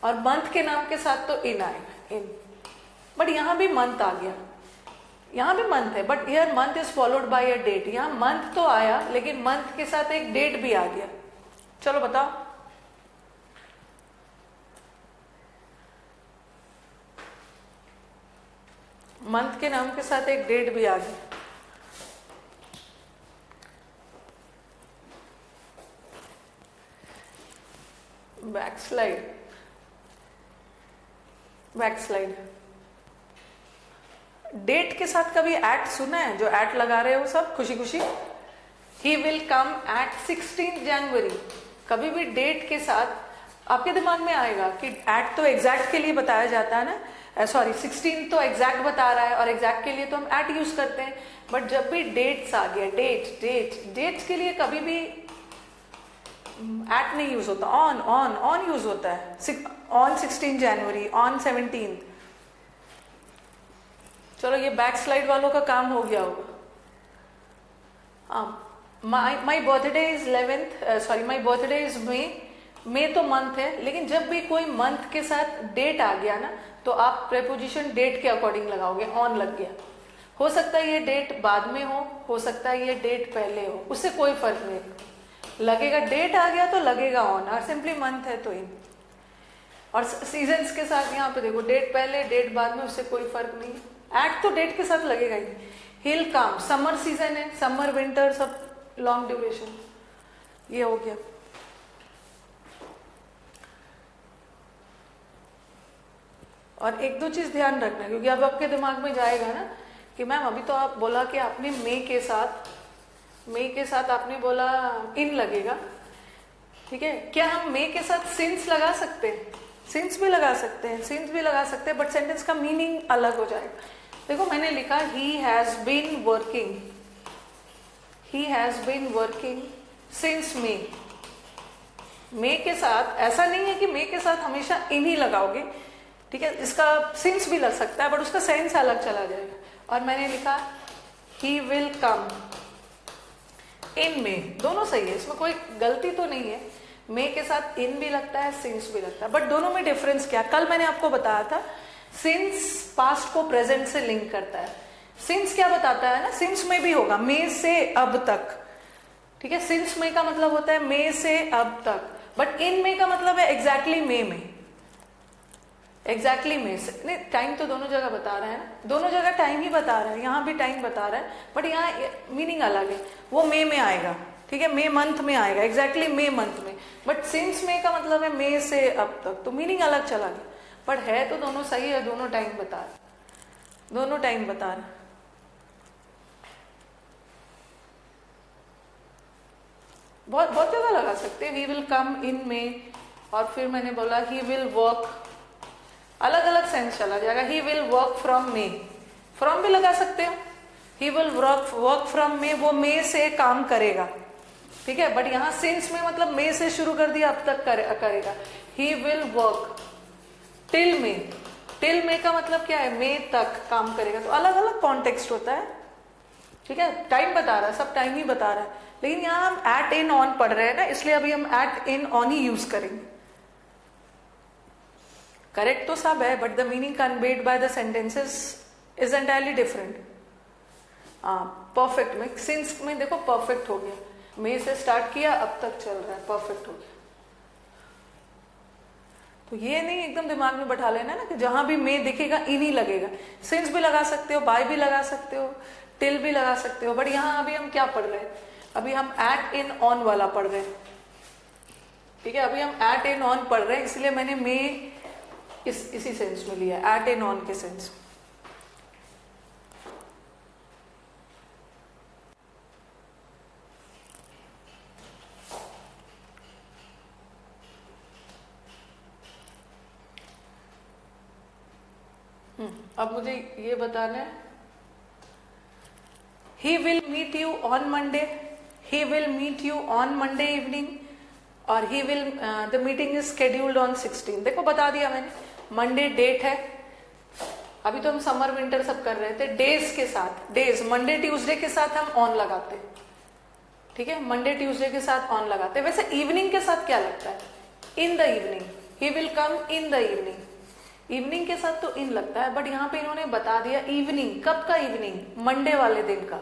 और मंथ के नाम के साथ तो इन आएगा, इन. बट यहां भी मंथ आ गया, यहां भी मंथ है, but here month is followed by a date. यहां मंथ तो आया, लेकिन मंथ के साथ एक डेट भी आ गया. चलो बताओ. मंथ के नाम के साथ एक डेट भी आ गई. बैकस्लाइड. डेट के साथ कभी एट सुना है? जो एट लगा रहे हो सब खुशी खुशी. ही विल कम एट 16 जनवरी. कभी भी डेट के साथ आपके दिमाग में आएगा कि एट तो एग्जैक्ट के लिए बताया जाता है ना, सॉरी 16 तो एग्जैक्ट बता रहा है, और एग्जैक्ट के लिए तो हम एट यूज करते हैं. बट जब भी डेट्स आ गया, डेट्स के लिए कभी भी एट नहीं यूज होता, ऑन यूज होता है. On 16 January, on 17. चलो, ये बैक स्लाइड वालों का काम हो गया होगा. My birthday is 11th, sorry my birthday is May तो मंथ है, लेकिन जब भी कोई मंथ के साथ डेट आ गया ना, तो आप प्रेपोजिशन डेट के अकॉर्डिंग लगाओगे. ऑन लग गया, हो सकता है ये डेट बाद में हो सकता है ये डेट पहले हो, उससे कोई फर्क नहीं लगेगा. डेट आ गया तो लगेगा ऑन, और सिंपली मंथ है तो इन. और सीजन्स के साथ यहाँ पे देखो, डेट पहले डेट बाद में, उससे कोई फर्क नहीं. एट तो डेट के साथ लगेगा ही. हिल काम, समर सीजन है, समर विंटर सब लॉन्ग ड्यूरेशन. ये हो गया. और एक दो चीज ध्यान रखना, क्योंकि अब आपके दिमाग में जाएगा ना कि मैम अभी तो आप बोला कि आपने मे के साथ आपने बोला इन लगेगा. ठीक है, क्या हम मे के साथ सिंस लगा सकते हैं? सिंस भी लगा सकते हैं, बट सेंटेंस का मीनिंग अलग हो जाएगा. देखो, मैंने लिखा he has been working since May के साथ ऐसा नहीं है कि मे के साथ हमेशा इन ही लगाओगे. ठीक है, इसका सिंस भी लग सकता है, बट उसका सेंस अलग चला जाएगा. और मैंने लिखा ही विल कम इन मे. दोनों सही है, इसमें कोई गलती तो नहीं है. मे के साथ इन भी लगता है, सिंस भी लगता है, बट दोनों में डिफरेंस क्या? कल मैंने आपको बताया था, सिंस पास्ट को प्रेजेंट से लिंक करता है. सिंस क्या बताता है ना, सिंस में भी होगा मे से अब तक. ठीक है, सिंस में का मतलब होता है मे से अब तक, बट इन में का मतलब है एग्जैक्टली मे में. एग्जैक्टली में से नहीं, टाइम तो दोनों जगह बता रहा है ना, दोनों जगह टाइम ही बता रहा है, यहाँ भी टाइम बता रहा है, बट यहाँ मीनिंग अलग है. वो मे में आएगा. ठीक है, मे मंथ में आएगा, एग्जैक्टली मे मंथ में. बट सिंस में का मतलब है मे से अब तक, तो मीनिंग अलग चला गया. बट है तो दोनों सही है, दोनों टाइम बता रहे. बहुत जगह लगा सकते हैं. वी विल कम इन मे, और फिर मैंने बोला ही विल वर्क, अलग अलग सेंस चला जाएगा. He will work from May, from भी लगा सकते हो. He will work from May, वो मे से काम करेगा. ठीक है, बट यहाँ सिंस में मतलब मे से शुरू कर दिया, अब तक करेगा. ही विल वर्क टिल मे का मतलब क्या है? मे तक काम करेगा. तो अलग अलग कॉन्टेक्स्ट होता है. ठीक है, टाइम बता रहा है, सब टाइम ही बता रहा है, लेकिन यहाँ हम एट इन ऑन पढ़ रहे हैं ना, इसलिए अभी हम एट इन ऑन ही यूज करेंगे. करेक्ट तो सब है, but the meaning conveyed by the sentences is entirely different. Perfect में, सिंस में देखो परफेक्ट हो गया, मे से स्टार्ट किया अब तक चल रहा है, परफेक्ट हो गया. तो ये नहीं एकदम दिमाग में बैठा लेना ना कि जहां भी मे दिखेगा इन ही लगेगा. सिंस भी लगा सकते हो, बाय भी लगा सकते हो, टिल भी लगा सकते हो, बट यहाँ अभी हम क्या पढ़ रहे हैं? अभी हम एट इन ऑन वाला पढ़ रहे हैं, ठीक है। अभी हम एट इन ऑन पढ़ रहे हैं, इसलिए मैंने मे इसी सेंस में लिया, एट इन ऑन के सेंस। अब मुझे ये बताना है, he will meet you on Monday, he will meet you on Monday evening, और he will the meeting is scheduled on 16। देखो बता दिया मैंने, मंडे डेट है। अभी तो हम समर विंटर सब कर रहे थे, डेज के साथ, डेज मंडे ट्यूसडे के साथ हम ऑन लगाते हैं, ठीक है। मंडे ट्यूसडे के साथ ऑन लगाते हैं। वैसे इवनिंग के साथ क्या लगता है, in the evening, he will come in the evening, evening के साथ तो इन लगता है, बट यहाँ पे इन्होंने बता दिया इवनिंग। कब का इवनिंग, मंडे वाले दिन का।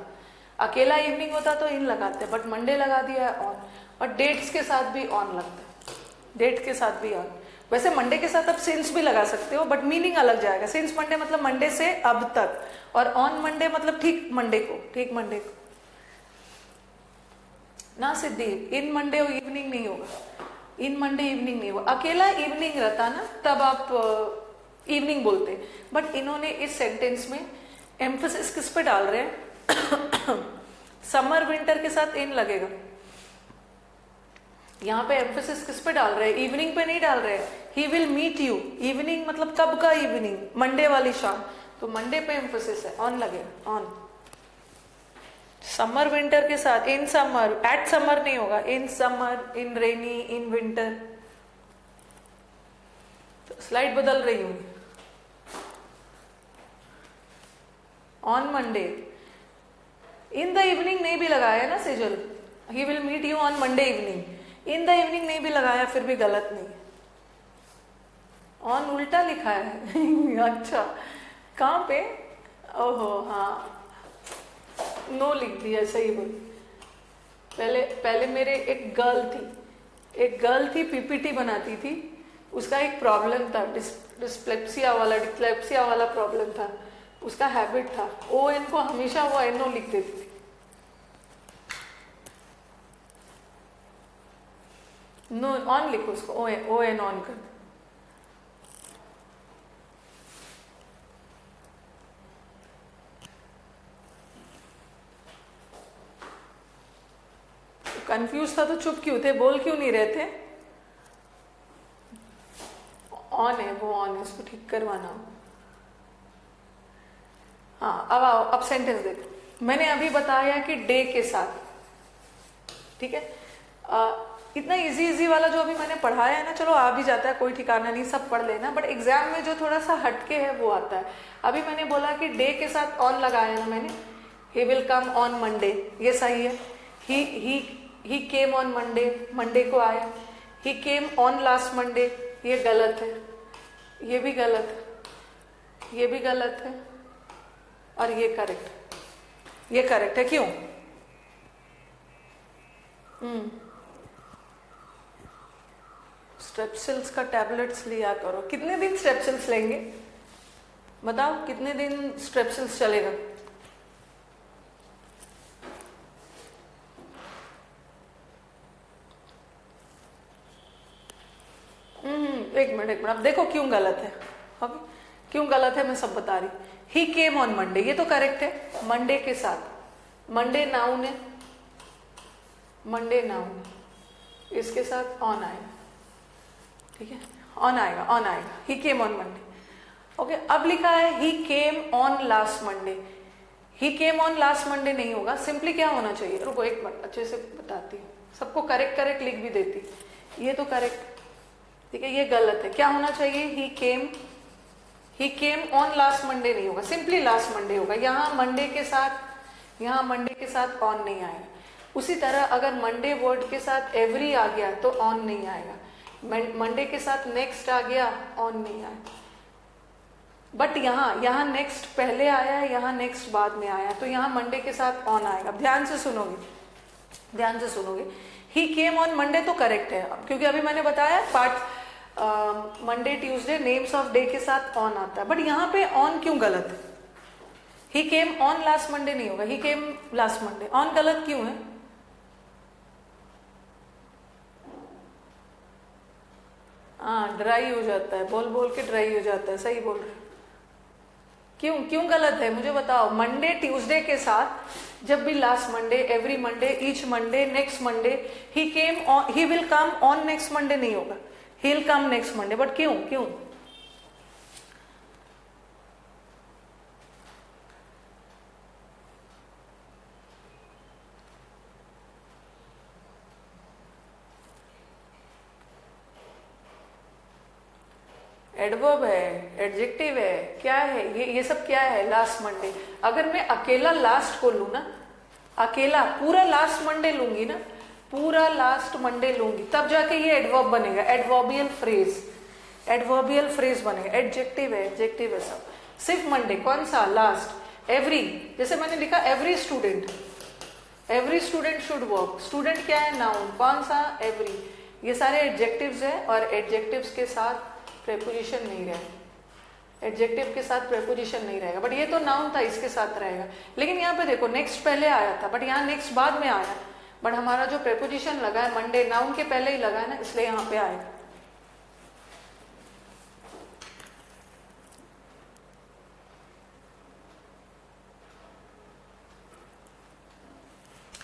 अकेला इवनिंग होता तो इन लगाते, बट मंडे लगा दिया है ऑन, और डेट्स के साथ भी ऑन लगता है, डेट के साथ भी ऑन। वैसे मंडे के साथ आप सिंस भी लगा सकते हो, बट मीनिंग अलग जाएगा। सिंस मंडे मतलब मंडे से अब तक, और ऑन मंडे मतलब ठीक मंडे को, ठीक मंडे को ना सिद्धि। इन मंडे इवनिंग नहीं होगा, इन मंडे इवनिंग नहीं होगा। अकेला इवनिंग रहता ना, तब आप इवनिंग बोलते, बट इन्होंने इस सेंटेंस में एम्फेसिस किस पे डाल रहे हैं समर विंटर के साथ इन लगेगा। यहाँ पे एम्फेसिस किस पे डाल रहे हैं, इवनिंग पे नहीं डाल रहे हैं। He will meet you, evening मतलब कब का इवनिंग, मंडे वाली शाम, तो मंडे पे एम्फेसिस है, ऑन लगेगा, ऑन। समर विंटर के साथ, इन समर, एट समर नहीं होगा, in summer, in rainy, in winter. तो स्लाइड बदल रही हूं, on Monday. In the evening नहीं भी लगाया ना Sejal, he will meet you on Monday evening, in the evening नहीं भी लगाया, फिर भी गलत नहीं। ऑन उल्टा लिखा है अच्छा, कहाँ पे, ओहो हाँ, नो लिख दिया, सही बोल। पहले मेरे एक गर्ल थी पीपीटी बनाती थी, उसका एक प्रॉब्लम था, डिस्लेक्सिया वाला प्रॉब्लम था, उसका हैबिट था, ओ एन को हमेशा वो एन ओ लिख देती थी। नो ऑन लिखो उसको, ओ एन ऑन कर। कंफ्यूज था तो चुप क्यों थे, बोल क्यों नहीं रहे थे? ऑन है वो, ऑन है, इसको ठीक करवाना। हाँ अब आओ, अब सेंटेंस देखो। मैंने अभी बताया कि डे के साथ, ठीक है। इतना इजी वाला जो अभी मैंने पढ़ाया है ना, चलो आ भी जाता है, कोई ठिकाना नहीं, सब पढ़ लेना, बट एग्जाम में जो थोड़ा सा हटके है वो आता है। अभी मैंने बोला कि डे के साथ ऑन लगाया ना मैंने, he will come on Monday, ये सही है। He came on Monday, Monday को आया। ही केम ऑन लास्ट मंडे, ये गलत है, ये भी गलत है, ये भी गलत है, और ये करेक्ट, ये करेक्ट है। क्यों? स्ट्रेप्सिल्स का टैबलेट्स लिया करो। कितने दिन स्ट्रेप्सिल्स लेंगे बताओ, कितने दिन स्ट्रेप्सिल्स चलेगा? एक मिनट, अब देखो क्यों गलत है। ओके, क्यों गलत है मैं सब बता रही। ही केम ऑन मंडे, ये तो करेक्ट है, मंडे के साथ, मंडे नाउन है, मंडे नाउन, इसके साथ ऑन आएगा, ठीक है, ऑन आएगा, ऑन आएगा। He came on Monday. Okay, अब लिखा है he came on last Monday. He came on last Monday नहीं होगा, सिंपली क्या होना चाहिए, रुको एक मिनट अच्छे से बताती हूँ, सबको करेक्ट लिख भी देती। ये तो करेक्ट, ठीक है, ये गलत है। क्या होना चाहिए? ही केम ऑन लास्ट मंडे नहीं होगा, सिंपली लास्ट मंडे होगा। यहाँ मंडे के साथ ऑन नहीं आएगा। उसी तरह अगर मंडे वर्ड के साथ एवरी आ गया तो ऑन नहीं आएगा, मंडे के साथ नेक्स्ट आ गया ऑन नहीं आएगा। बट यहाँ नेक्स्ट पहले आया है, यहाँ नेक्स्ट बाद में आया, तो यहाँ मंडे के साथ ऑन आएगा। ध्यान से सुनोगे। ही केम ऑन मंडे तो करेक्ट है, क्योंकि अभी मैंने बताया part Monday Tuesday names of day के साथ ऑन आता है, बट यहाँ पे ऑन क्यों गलत है? He came on last Monday नहीं होगा, ही केम लास्ट मंडे, ऑन गलत क्यों है? हाँ ड्राई हो जाता है, बोल बोल के ड्राई हो जाता है, सही बोल रहे हो। क्यों क्यों गलत है मुझे बताओ। मंडे ट्यूसडे के साथ जब भी last Monday, every Monday, each Monday, next Monday, he will come on next Monday नहीं होगा, he will come next Monday. But क्यों क्यों? एडवर्ब है, एडजेक्टिव है, क्या है ये सब क्या है? Last Monday. अगर मैं अकेला लास्ट को लू ना, अकेला पूरा लास्ट मंडे लूंगी ना, पूरा लास्ट मंडे लूंगी, तब जाके ये एडवर्ब बनेगा, एडवर्बियल फ्रेज, एडवर्बियल फ्रेज बनेगा। एडजेक्टिव है, एडजेक्टिव है सब। सिर्फ मंडे, कौन सा? लास्ट। एवरी, जैसे मैंने लिखा every student, every student should work. Student क्या है? नाउन। कौन सा? एवरी। ये सारे एडजेक्टिव्स है और एडजेक्टिव्स के साथ प्रेपोजिशन नहीं रहेगा, एडजेक्टिव के साथ प्रेपोजिशन नहीं रहेगा। बट ये तो नाउन था, इसके साथ रहेगा। लेकिन यहाँ पे देखो नेक्स्ट पहले आया था, बट यहाँ नेक्स्ट बाद में आया। बट हमारा जो प्रेपोजिशन लगा है मंडे, नाउन के पहले ही लगा है ना, इसलिए यहाँ पे आएगा।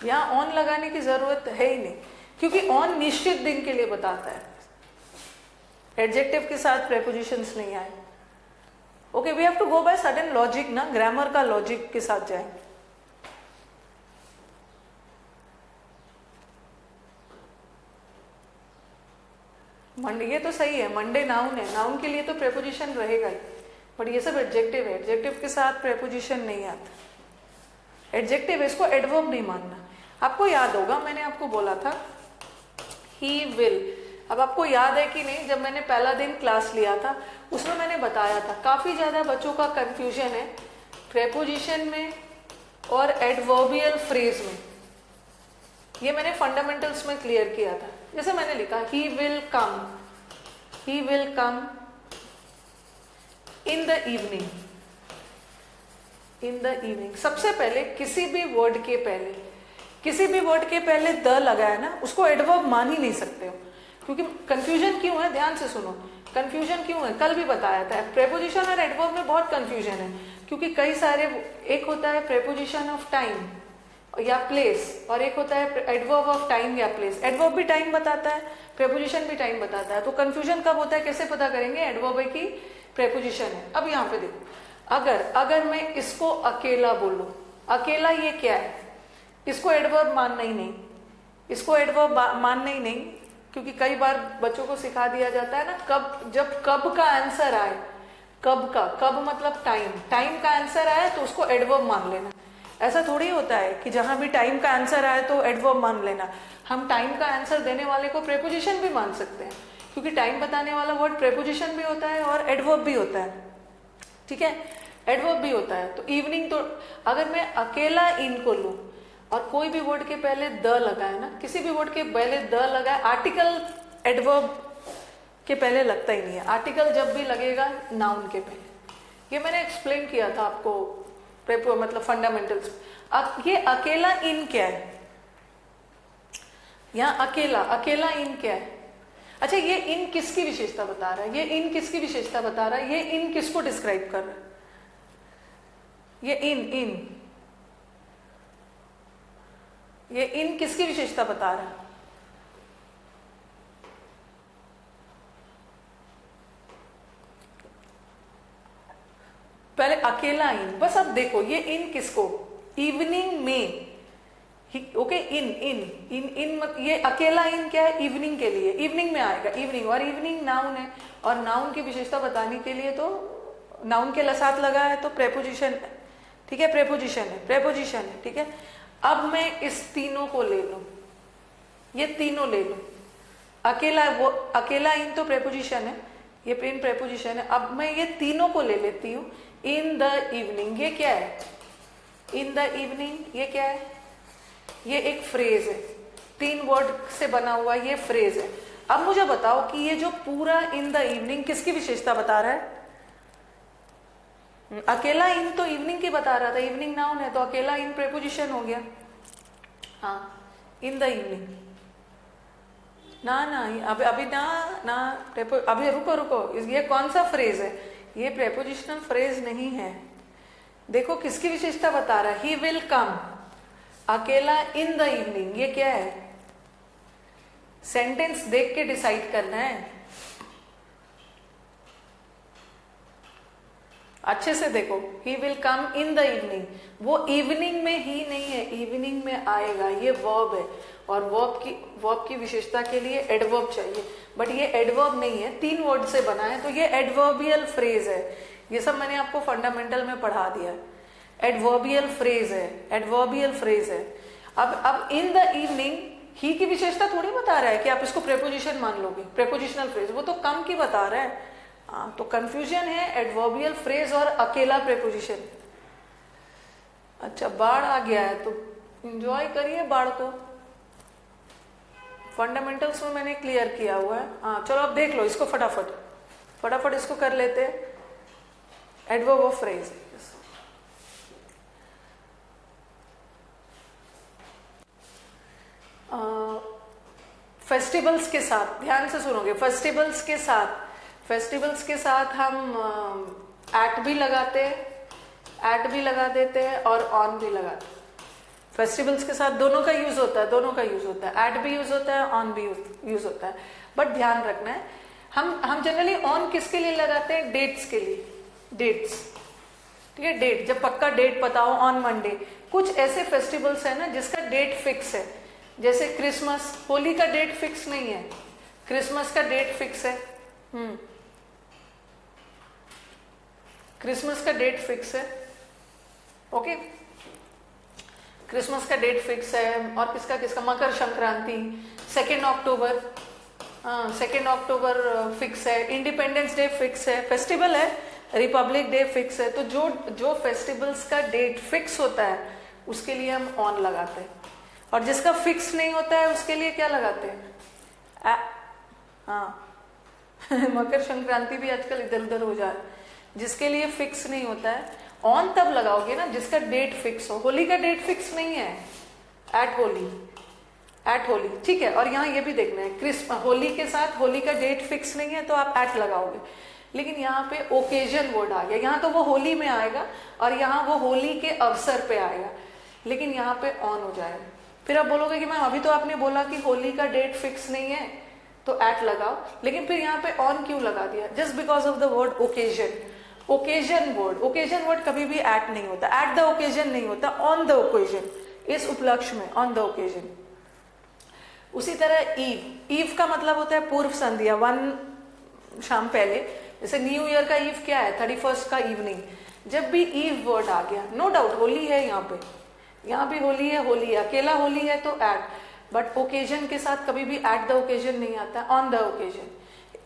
यहाँ ऑन लगाने की जरूरत है ही नहीं, क्योंकि ऑन निश्चित दिन के लिए बताता है, एडजेक्टिव के साथ प्रेपोजिशंस नहीं आए। Okay, we have to go by sudden logic ना, ग्रामर का लॉजिक के साथ जाए। मंडे, ये तो सही है, मंडे नाउन है, नाउन के लिए तो प्रेपोजिशन रहेगा ही। बट ये सब एडजेक्टिव है, एडजेक्टिव के साथ प्रेपोजिशन नहीं आता। एडजेक्टिव है, इसको एडवर्ब नहीं मानना। आपको याद होगा मैंने आपको बोला था ही विल। अब आपको याद है कि नहीं, जब मैंने पहला दिन क्लास लिया था उसमें मैंने बताया था काफी ज्यादा बच्चों का कंफ्यूजन है प्रेपोजिशन में और एडवर्बियल फ्रेज में। ये मैंने फंडामेंटल्स में क्लियर किया था। जैसे मैंने लिखा he will come, he will come in the evening, in the evening. सबसे पहले किसी भी वर्ड के पहले, किसी भी वर्ड के पहले द लगाया ना, उसको एडवर्ब मान ही नहीं सकते हो। क्योंकि कंफ्यूजन क्यों है, ध्यान से सुनो, कंफ्यूजन क्यों है, कल भी बताया था। प्रेपोजिशन और एडवर्ब में बहुत कंफ्यूजन है, क्योंकि कई सारे, एक होता है प्रेपोजिशन ऑफ टाइम या प्लेस, और एक होता है एडवर्ब ऑफ टाइम या प्लेस। एडवर्ब भी टाइम बताता है, प्रेपोजिशन भी टाइम बताता है। तो कंफ्यूजन कब होता है, कैसे पता करेंगे एडवर्ब है कि प्रेपोजिशन है? अब यहाँ पे देखो, अगर मैं इसको अकेला बोलूं, अकेला ये क्या है, इसको एडवर्ब मानना ही नहीं, इसको एडवर्ब मानना ही नहीं, क्योंकि कई बार बच्चों को सिखा दिया जाता है ना, कब, जब कब का आंसर आए, कब का, कब मतलब टाइम, टाइम का आंसर आए तो उसको एडवर्ब मान लेना। ऐसा थोड़ी होता है कि जहां भी टाइम का आंसर आए तो एडवर्ब मान लेना। हम टाइम का आंसर देने वाले को प्रेपोजिशन भी मान सकते हैं, क्योंकि टाइम बताने वाला वर्ड प्रेपोजिशन भी होता है और एडवर्ब भी होता है। ठीक है, एडवर्ब भी होता है। तो इवनिंग, तो अगर मैं अकेला इन को लूं और कोई भी वर्ड के पहले द लगाए ना, किसी भी वर्ड के पहले द लगाए, आर्टिकल एडवर्ब के पहले लगता ही नहीं है। आर्टिकल जब भी लगेगा नाउन के पहले। ये मैंने एक्सप्लेन किया था आपको मतलब फंडामेंटल्स। अब ये अकेला इन क्या है, यहाँ अकेला, अकेला इन क्या है? अच्छा, ये इन किसकी विशेषता बता रहा है, ये इन किसकी विशेषता बता रहा है, ये इन किसको डिस्क्राइब कर रहा है? ये इन ये इन किसकी विशेषता बता रहा है? पहले अकेला इन, बस अब देखो ये इन किसको, इवनिंग में, ओके, इन ये अकेला इन क्या है, इवनिंग के लिए, इवनिंग में आएगा, इवनिंग, और इवनिंग नाउन है, और नाउन की विशेषता बताने के लिए तो नाउन के साथ लगा है तो प्रेपोजिशन है। ठीक है, प्रेपोजिशन है, प्रेपोजिशन है। ठीक है, अब मैं इस तीनों को ले लूं, ये तीनों ले लूं, अकेला, वो अकेला इन तो प्रेपोजिशन है, ये इन प्रेपोजिशन है। अब मैं ये तीनों को ले लेती हूं, इन द इवनिंग, ये क्या है, इन द इवनिंग, ये क्या है, ये एक फ्रेज है, 3 वर्ड से बना हुआ ये फ्रेज है। अब मुझे बताओ कि ये जो पूरा इन द इवनिंग किसकी विशेषता बता रहा है? अकेला इन तो इवनिंग की बता रहा था, इवनिंग नाउन है तो अकेला इन प्रेपोजिशन हो गया। हाँ, इन द इवनिंग, ना ना, अभी अभी ना ना अभी रुको रुको, ये कौन सा फ्रेज है? ये प्रेपोजिशनल फ्रेज नहीं है। देखो किसकी विशेषता बता रहा है, ही विल कम अकेला इन द इवनिंग। ये क्या है? सेंटेंस देख के डिसाइड करना है, अच्छे से देखो। He will come in the evening, वो इवनिंग में ही नहीं है, इवनिंग में आएगा। ये वर्ब है, और वर्ब की विशेषता के लिए एडवर्ब चाहिए, बट ये एडवर्ब नहीं है, 3 वर्ड से बना है, तो ये एडवर्बियल फ्रेज है। ये सब मैंने आपको फंडामेंटल में पढ़ा दिया है। एडवर्बियल फ्रेज है, एडवर्बियल फ्रेज है। अब इन द इवनिंग ही की विशेषता थोड़ी बता रहा है कि आप इसको प्रेपोजिशन मान लोगे, प्रेपोजिशनल फ्रेज, वो तो कम की बता रहा है। तो कंफ्यूजन है एडवर्बियल फ्रेज और अकेला प्रेपोजिशन। अच्छा, बाढ़ आ गया है तो एंजॉय करिए बाढ़ को, फंडामेंटल्स में मैंने क्लियर किया हुआ है। हाँ चलो अब देख लो इसको, फटाफट इसको कर लेते हैं। एडवर्ब ऑफ फ्रेज, फेस्टिवल्स के साथ, ध्यान से सुनोगे, फेस्टिवल्स के साथ हम एट भी लगाते हैं, एट भी लगा देते हैं और ऑन भी लगाते हैं। फेस्टिवल्स के साथ दोनों का यूज होता है, एट भी यूज होता है, ऑन भी यूज होता है। बट ध्यान रखना है, हम जनरली ऑन किसके लिए लगाते हैं? डेट्स के लिए, डेट्स, ठीक है। डेट, जब पक्का डेट पता हो, ऑन मंडे। कुछ ऐसे फेस्टिवल्स है ना जिसका डेट फिक्स है, जैसे क्रिसमस, होली का डेट फिक्स नहीं है, क्रिसमस का डेट फिक्स है। क्रिसमस का डेट फिक्स है, ओके, क्रिसमस का डेट फिक्स है। और किसका मकर संक्रांति 2 अक्टूबर, 2 अक्टूबर फिक्स है। इंडिपेंडेंस डे फिक्स है, फेस्टिवल है। रिपब्लिक डे फिक्स है। तो जो फेस्टिवल्स का डेट फिक्स होता है उसके लिए हम ऑन लगाते हैं, और जिसका फिक्स नहीं होता है उसके लिए क्या लगाते हैं? मकर संक्रांति भी आजकल इधर उधर हो जा रहा है। जिसके लिए फिक्स नहीं होता है ऑन तब लगाओगे ना जिसका डेट फिक्स हो। होली का डेट फिक्स नहीं है, एट होली, ठीक है। और यहाँ ये भी देखना है, होली के साथ होली का डेट फिक्स नहीं है तो आप एट लगाओगे। लेकिन यहाँ पे ओकेजन वर्ड आ गया, यहाँ तो वो होली में आएगा और यहाँ वो होली के अवसर पे आएगा, लेकिन यहाँ पे ऑन हो जाएगा। फिर आप बोलोगे कि मैम अभी तो आपने बोला कि होली का डेट फिक्स नहीं है तो एट लगाओ, लेकिन फिर यहाँ पे ऑन क्यों लगा दिया? Just because of the word occasion. Occasion word कभी भी एट नहीं होता, एट द ओकेजन नहीं होता, ऑन द ओकेजन, इस उपलक्ष्य में, ऑन द ओकेजन। उसी तरह ईव का मतलब होता है पूर्व संध्या, 1 शाम पहले। जैसे न्यू ईयर का ईव क्या है? 31st का इवनिंग। जब भी ईव वर्ड आ गया, नो डाउट होली है, यहाँ भी होली है, अकेला होली है तो एट, बट ओकेजन के साथ कभी भी एट द ओकेजन नहीं आता, ऑन द ओकेजन।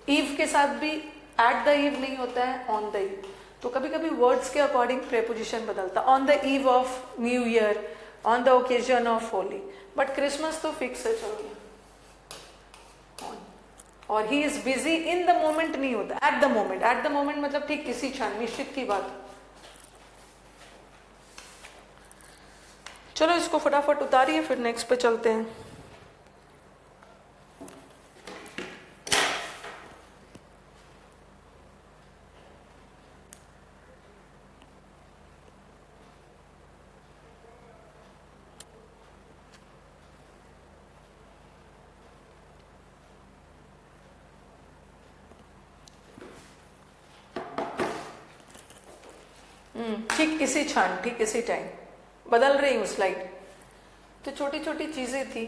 ईव के साथ भी एट द ईव नहीं होता है, ऑन द ईव। तो कभी कभी वर्ड्स के अकॉर्डिंग प्रेपोजिशन बदलता, on the eve of new year, on the occasion of Holi. But Christmas तो फिक्स है, चलो। और he is busy in the moment नहीं होता, एट द मोमेंट मतलब ठीक किसी क्षण, निश्चित की बात। चलो इसको फटाफट उतारिए, फिर नेक्स्ट पे चलते हैं। ठीक इसी क्षण, ठीक इसी टाइम, बदल रही हूँ स्लाइड। तो छोटी छोटी चीजें थी।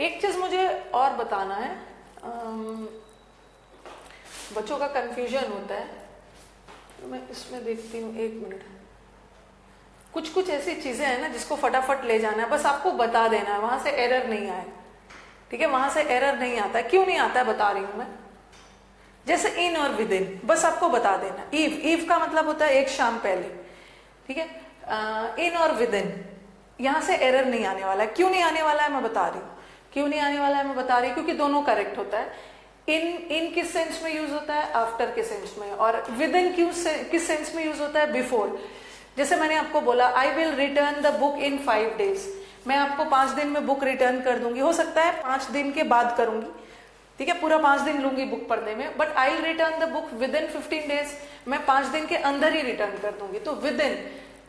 एक चीज मुझे और बताना है, बच्चों का कंफ्यूजन होता है, तो मैं इसमें देखती हूँ, 1 मिनट। कुछ ऐसी चीजें हैं ना जिसको फटाफट ले जाना है, बस आपको बता देना है, वहां से एरर नहीं आए, ठीक है। वहां से एरर नहीं आता है, क्यों नहीं आता है बता रही हूं मैं। जैसे इन और विद इन, बस आपको बता देना। ईव का मतलब होता है 1 शाम पहले, ठीक है। इन और विद इन, यहां से एरर नहीं आने वाला है। क्यों नहीं आने वाला है मैं बता रही हूँ, क्योंकि दोनों करेक्ट होता है। इन किस सेंस में यूज होता है? आफ्टर के सेंस में। और विद इन किस सेंस में यूज होता है? बिफोर। जैसे मैंने आपको बोला, I will return the book in 5 days, मैं आपको 5 दिन में बुक रिटर्न कर दूंगी, हो सकता है 5 दिन के बाद करूंगी, ठीक है, पूरा 5 दिन लूंगी बुक पढ़ने में, but I will return the book with in 15 days, मैं 5 दिन के अंदर ही रिटर्न कर दूंगी। तो विद इन,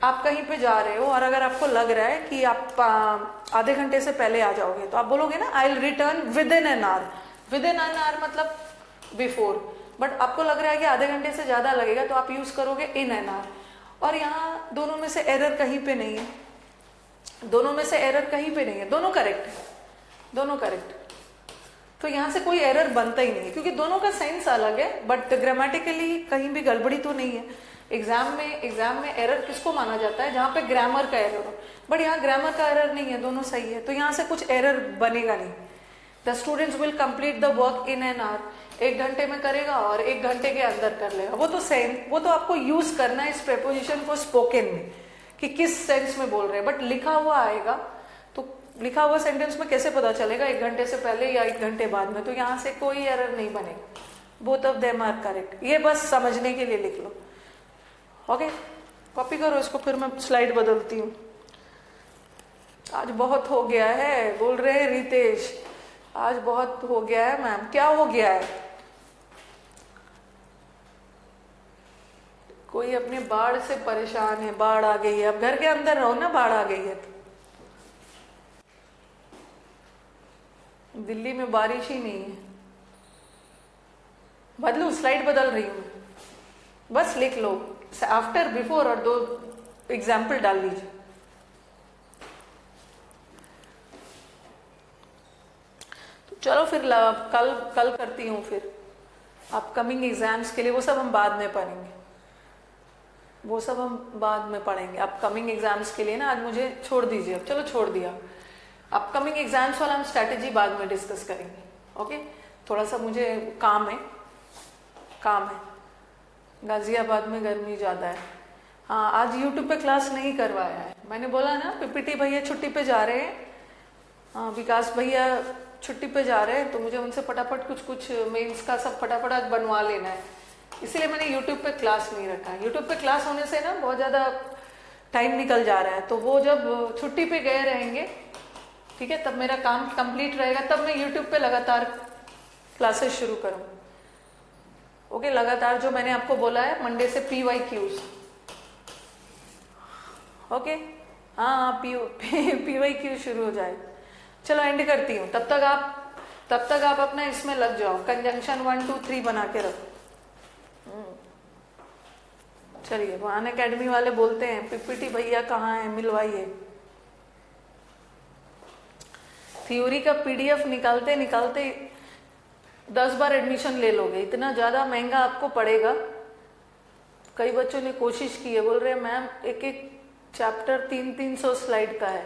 आप कहीं पे जा रहे हो और अगर आपको लग रहा है कि आप आधे घंटे से पहले आ जाओगे, तो आप बोलोगे ना I will return with in an hour, with in an hour मतलब बिफोर, बट आपको लग रहा है कि आधे घंटे से ज्यादा लगेगा, तो आप यूज करोगे इन एन आवर। और यहाँ दोनों में से एरर कहीं पे नहीं है, दोनों में से एरर कहीं पे नहीं है, दोनों करेक्ट है, दोनों करेक्ट। तो यहाँ से कोई एरर बनता ही नहीं है, क्योंकि दोनों का सेंस अलग है, बट ग्रामेटिकली कहीं भी गड़बड़ी तो नहीं है। एग्जाम में एरर किसको माना जाता है, जहाँ पे ग्रामर का एरर हो, बट यहाँ ग्रामर का एरर नहीं है, दोनों सही है, तो यहाँ से कुछ एरर बनेगा नहीं। The students will complete the work in an hour, 1 घंटे में करेगा और 1 घंटे के अंदर कर लेगा। वो तो सेम, वो तो आपको यूज करना है इस प्रेपोजिशन को स्पोकन में कि किस सेंस में बोल रहे हैं, बट लिखा हुआ आएगा तो लिखा हुआ सेंटेंस में कैसे पता चलेगा 1 घंटे से पहले या 1 घंटे बाद में, तो यहाँ से कोई एरर नहीं बनेगा, both of them are correct. ये बस समझने के लिए लिख लो, ओके, कॉपी करो इसको, फिर मैं स्लाइड बदलती हूँ। आज बहुत हो गया है, बोल रहे हैं रितेश, आज बहुत हो गया है मैम, क्या हो गया है? कोई अपने बाढ़ से परेशान है, बाढ़ आ गई है, अब घर के अंदर रहो ना, बाढ़ आ गई है तो। दिल्ली में बारिश ही नहीं है, बदलू, स्लाइड बदल रही हूं, बस लिख लो आफ्टर बिफोर और 2 एग्जाम्पल डाल लीजिए। तो चलो फिर कल करती हूँ, फिर अपकमिंग एग्जाम्स के लिए, वो सब हम बाद में पढ़ेंगे, वो सब हम बाद में पढ़ेंगे अपकमिंग एग्जाम्स के लिए ना, आज मुझे छोड़ दीजिए, अब चलो छोड़ दिया, अपकमिंग एग्जाम्स वाला हम स्ट्रैटेजी बाद में डिस्कस करेंगे, ओके। थोड़ा सा मुझे काम है, गाजियाबाद में गर्मी ज्यादा है। हाँ, आज यूट्यूब पे क्लास नहीं करवाया है, मैंने बोला ना पीपीटी भैया छुट्टी पे जा रहे हैं, हाँ विकास भैया छुट्टी पे जा रहे हैं, तो मुझे उनसे फटाफट कुछ मेंस का सब फटाफट आज बनवा लेना है, इसलिए मैंने यूट्यूब पे क्लास नहीं रखा है। यूट्यूब पे क्लास होने से ना बहुत ज्यादा टाइम निकल जा रहा है, तो वो जब छुट्टी पे गए रहेंगे, ठीक है, तब मेरा काम कंप्लीट रहेगा, तब मैं यूट्यूब पे लगातार क्लासेस शुरू करूँ, ओके। लगातार जो मैंने आपको बोला है मंडे से PYQs, ओके, हाँ PYQ शुरू हो जाए। चलो एंड करती हूँ, तब तक आप अपना इसमें लग जाओ, कंजंक्शन 1 2 3 बना के रखो। चलिए, वो अनअकैडमी वाले बोलते हैं पीपीटी भैया कहाँ है, मिलवाइए। थ्योरी का PDF निकालते 10 बार एडमिशन ले लोगे, इतना ज्यादा महंगा आपको पड़ेगा। कई बच्चों ने कोशिश की है, बोल रहे हैं मैम एक चैप्टर 300 स्लाइड का है,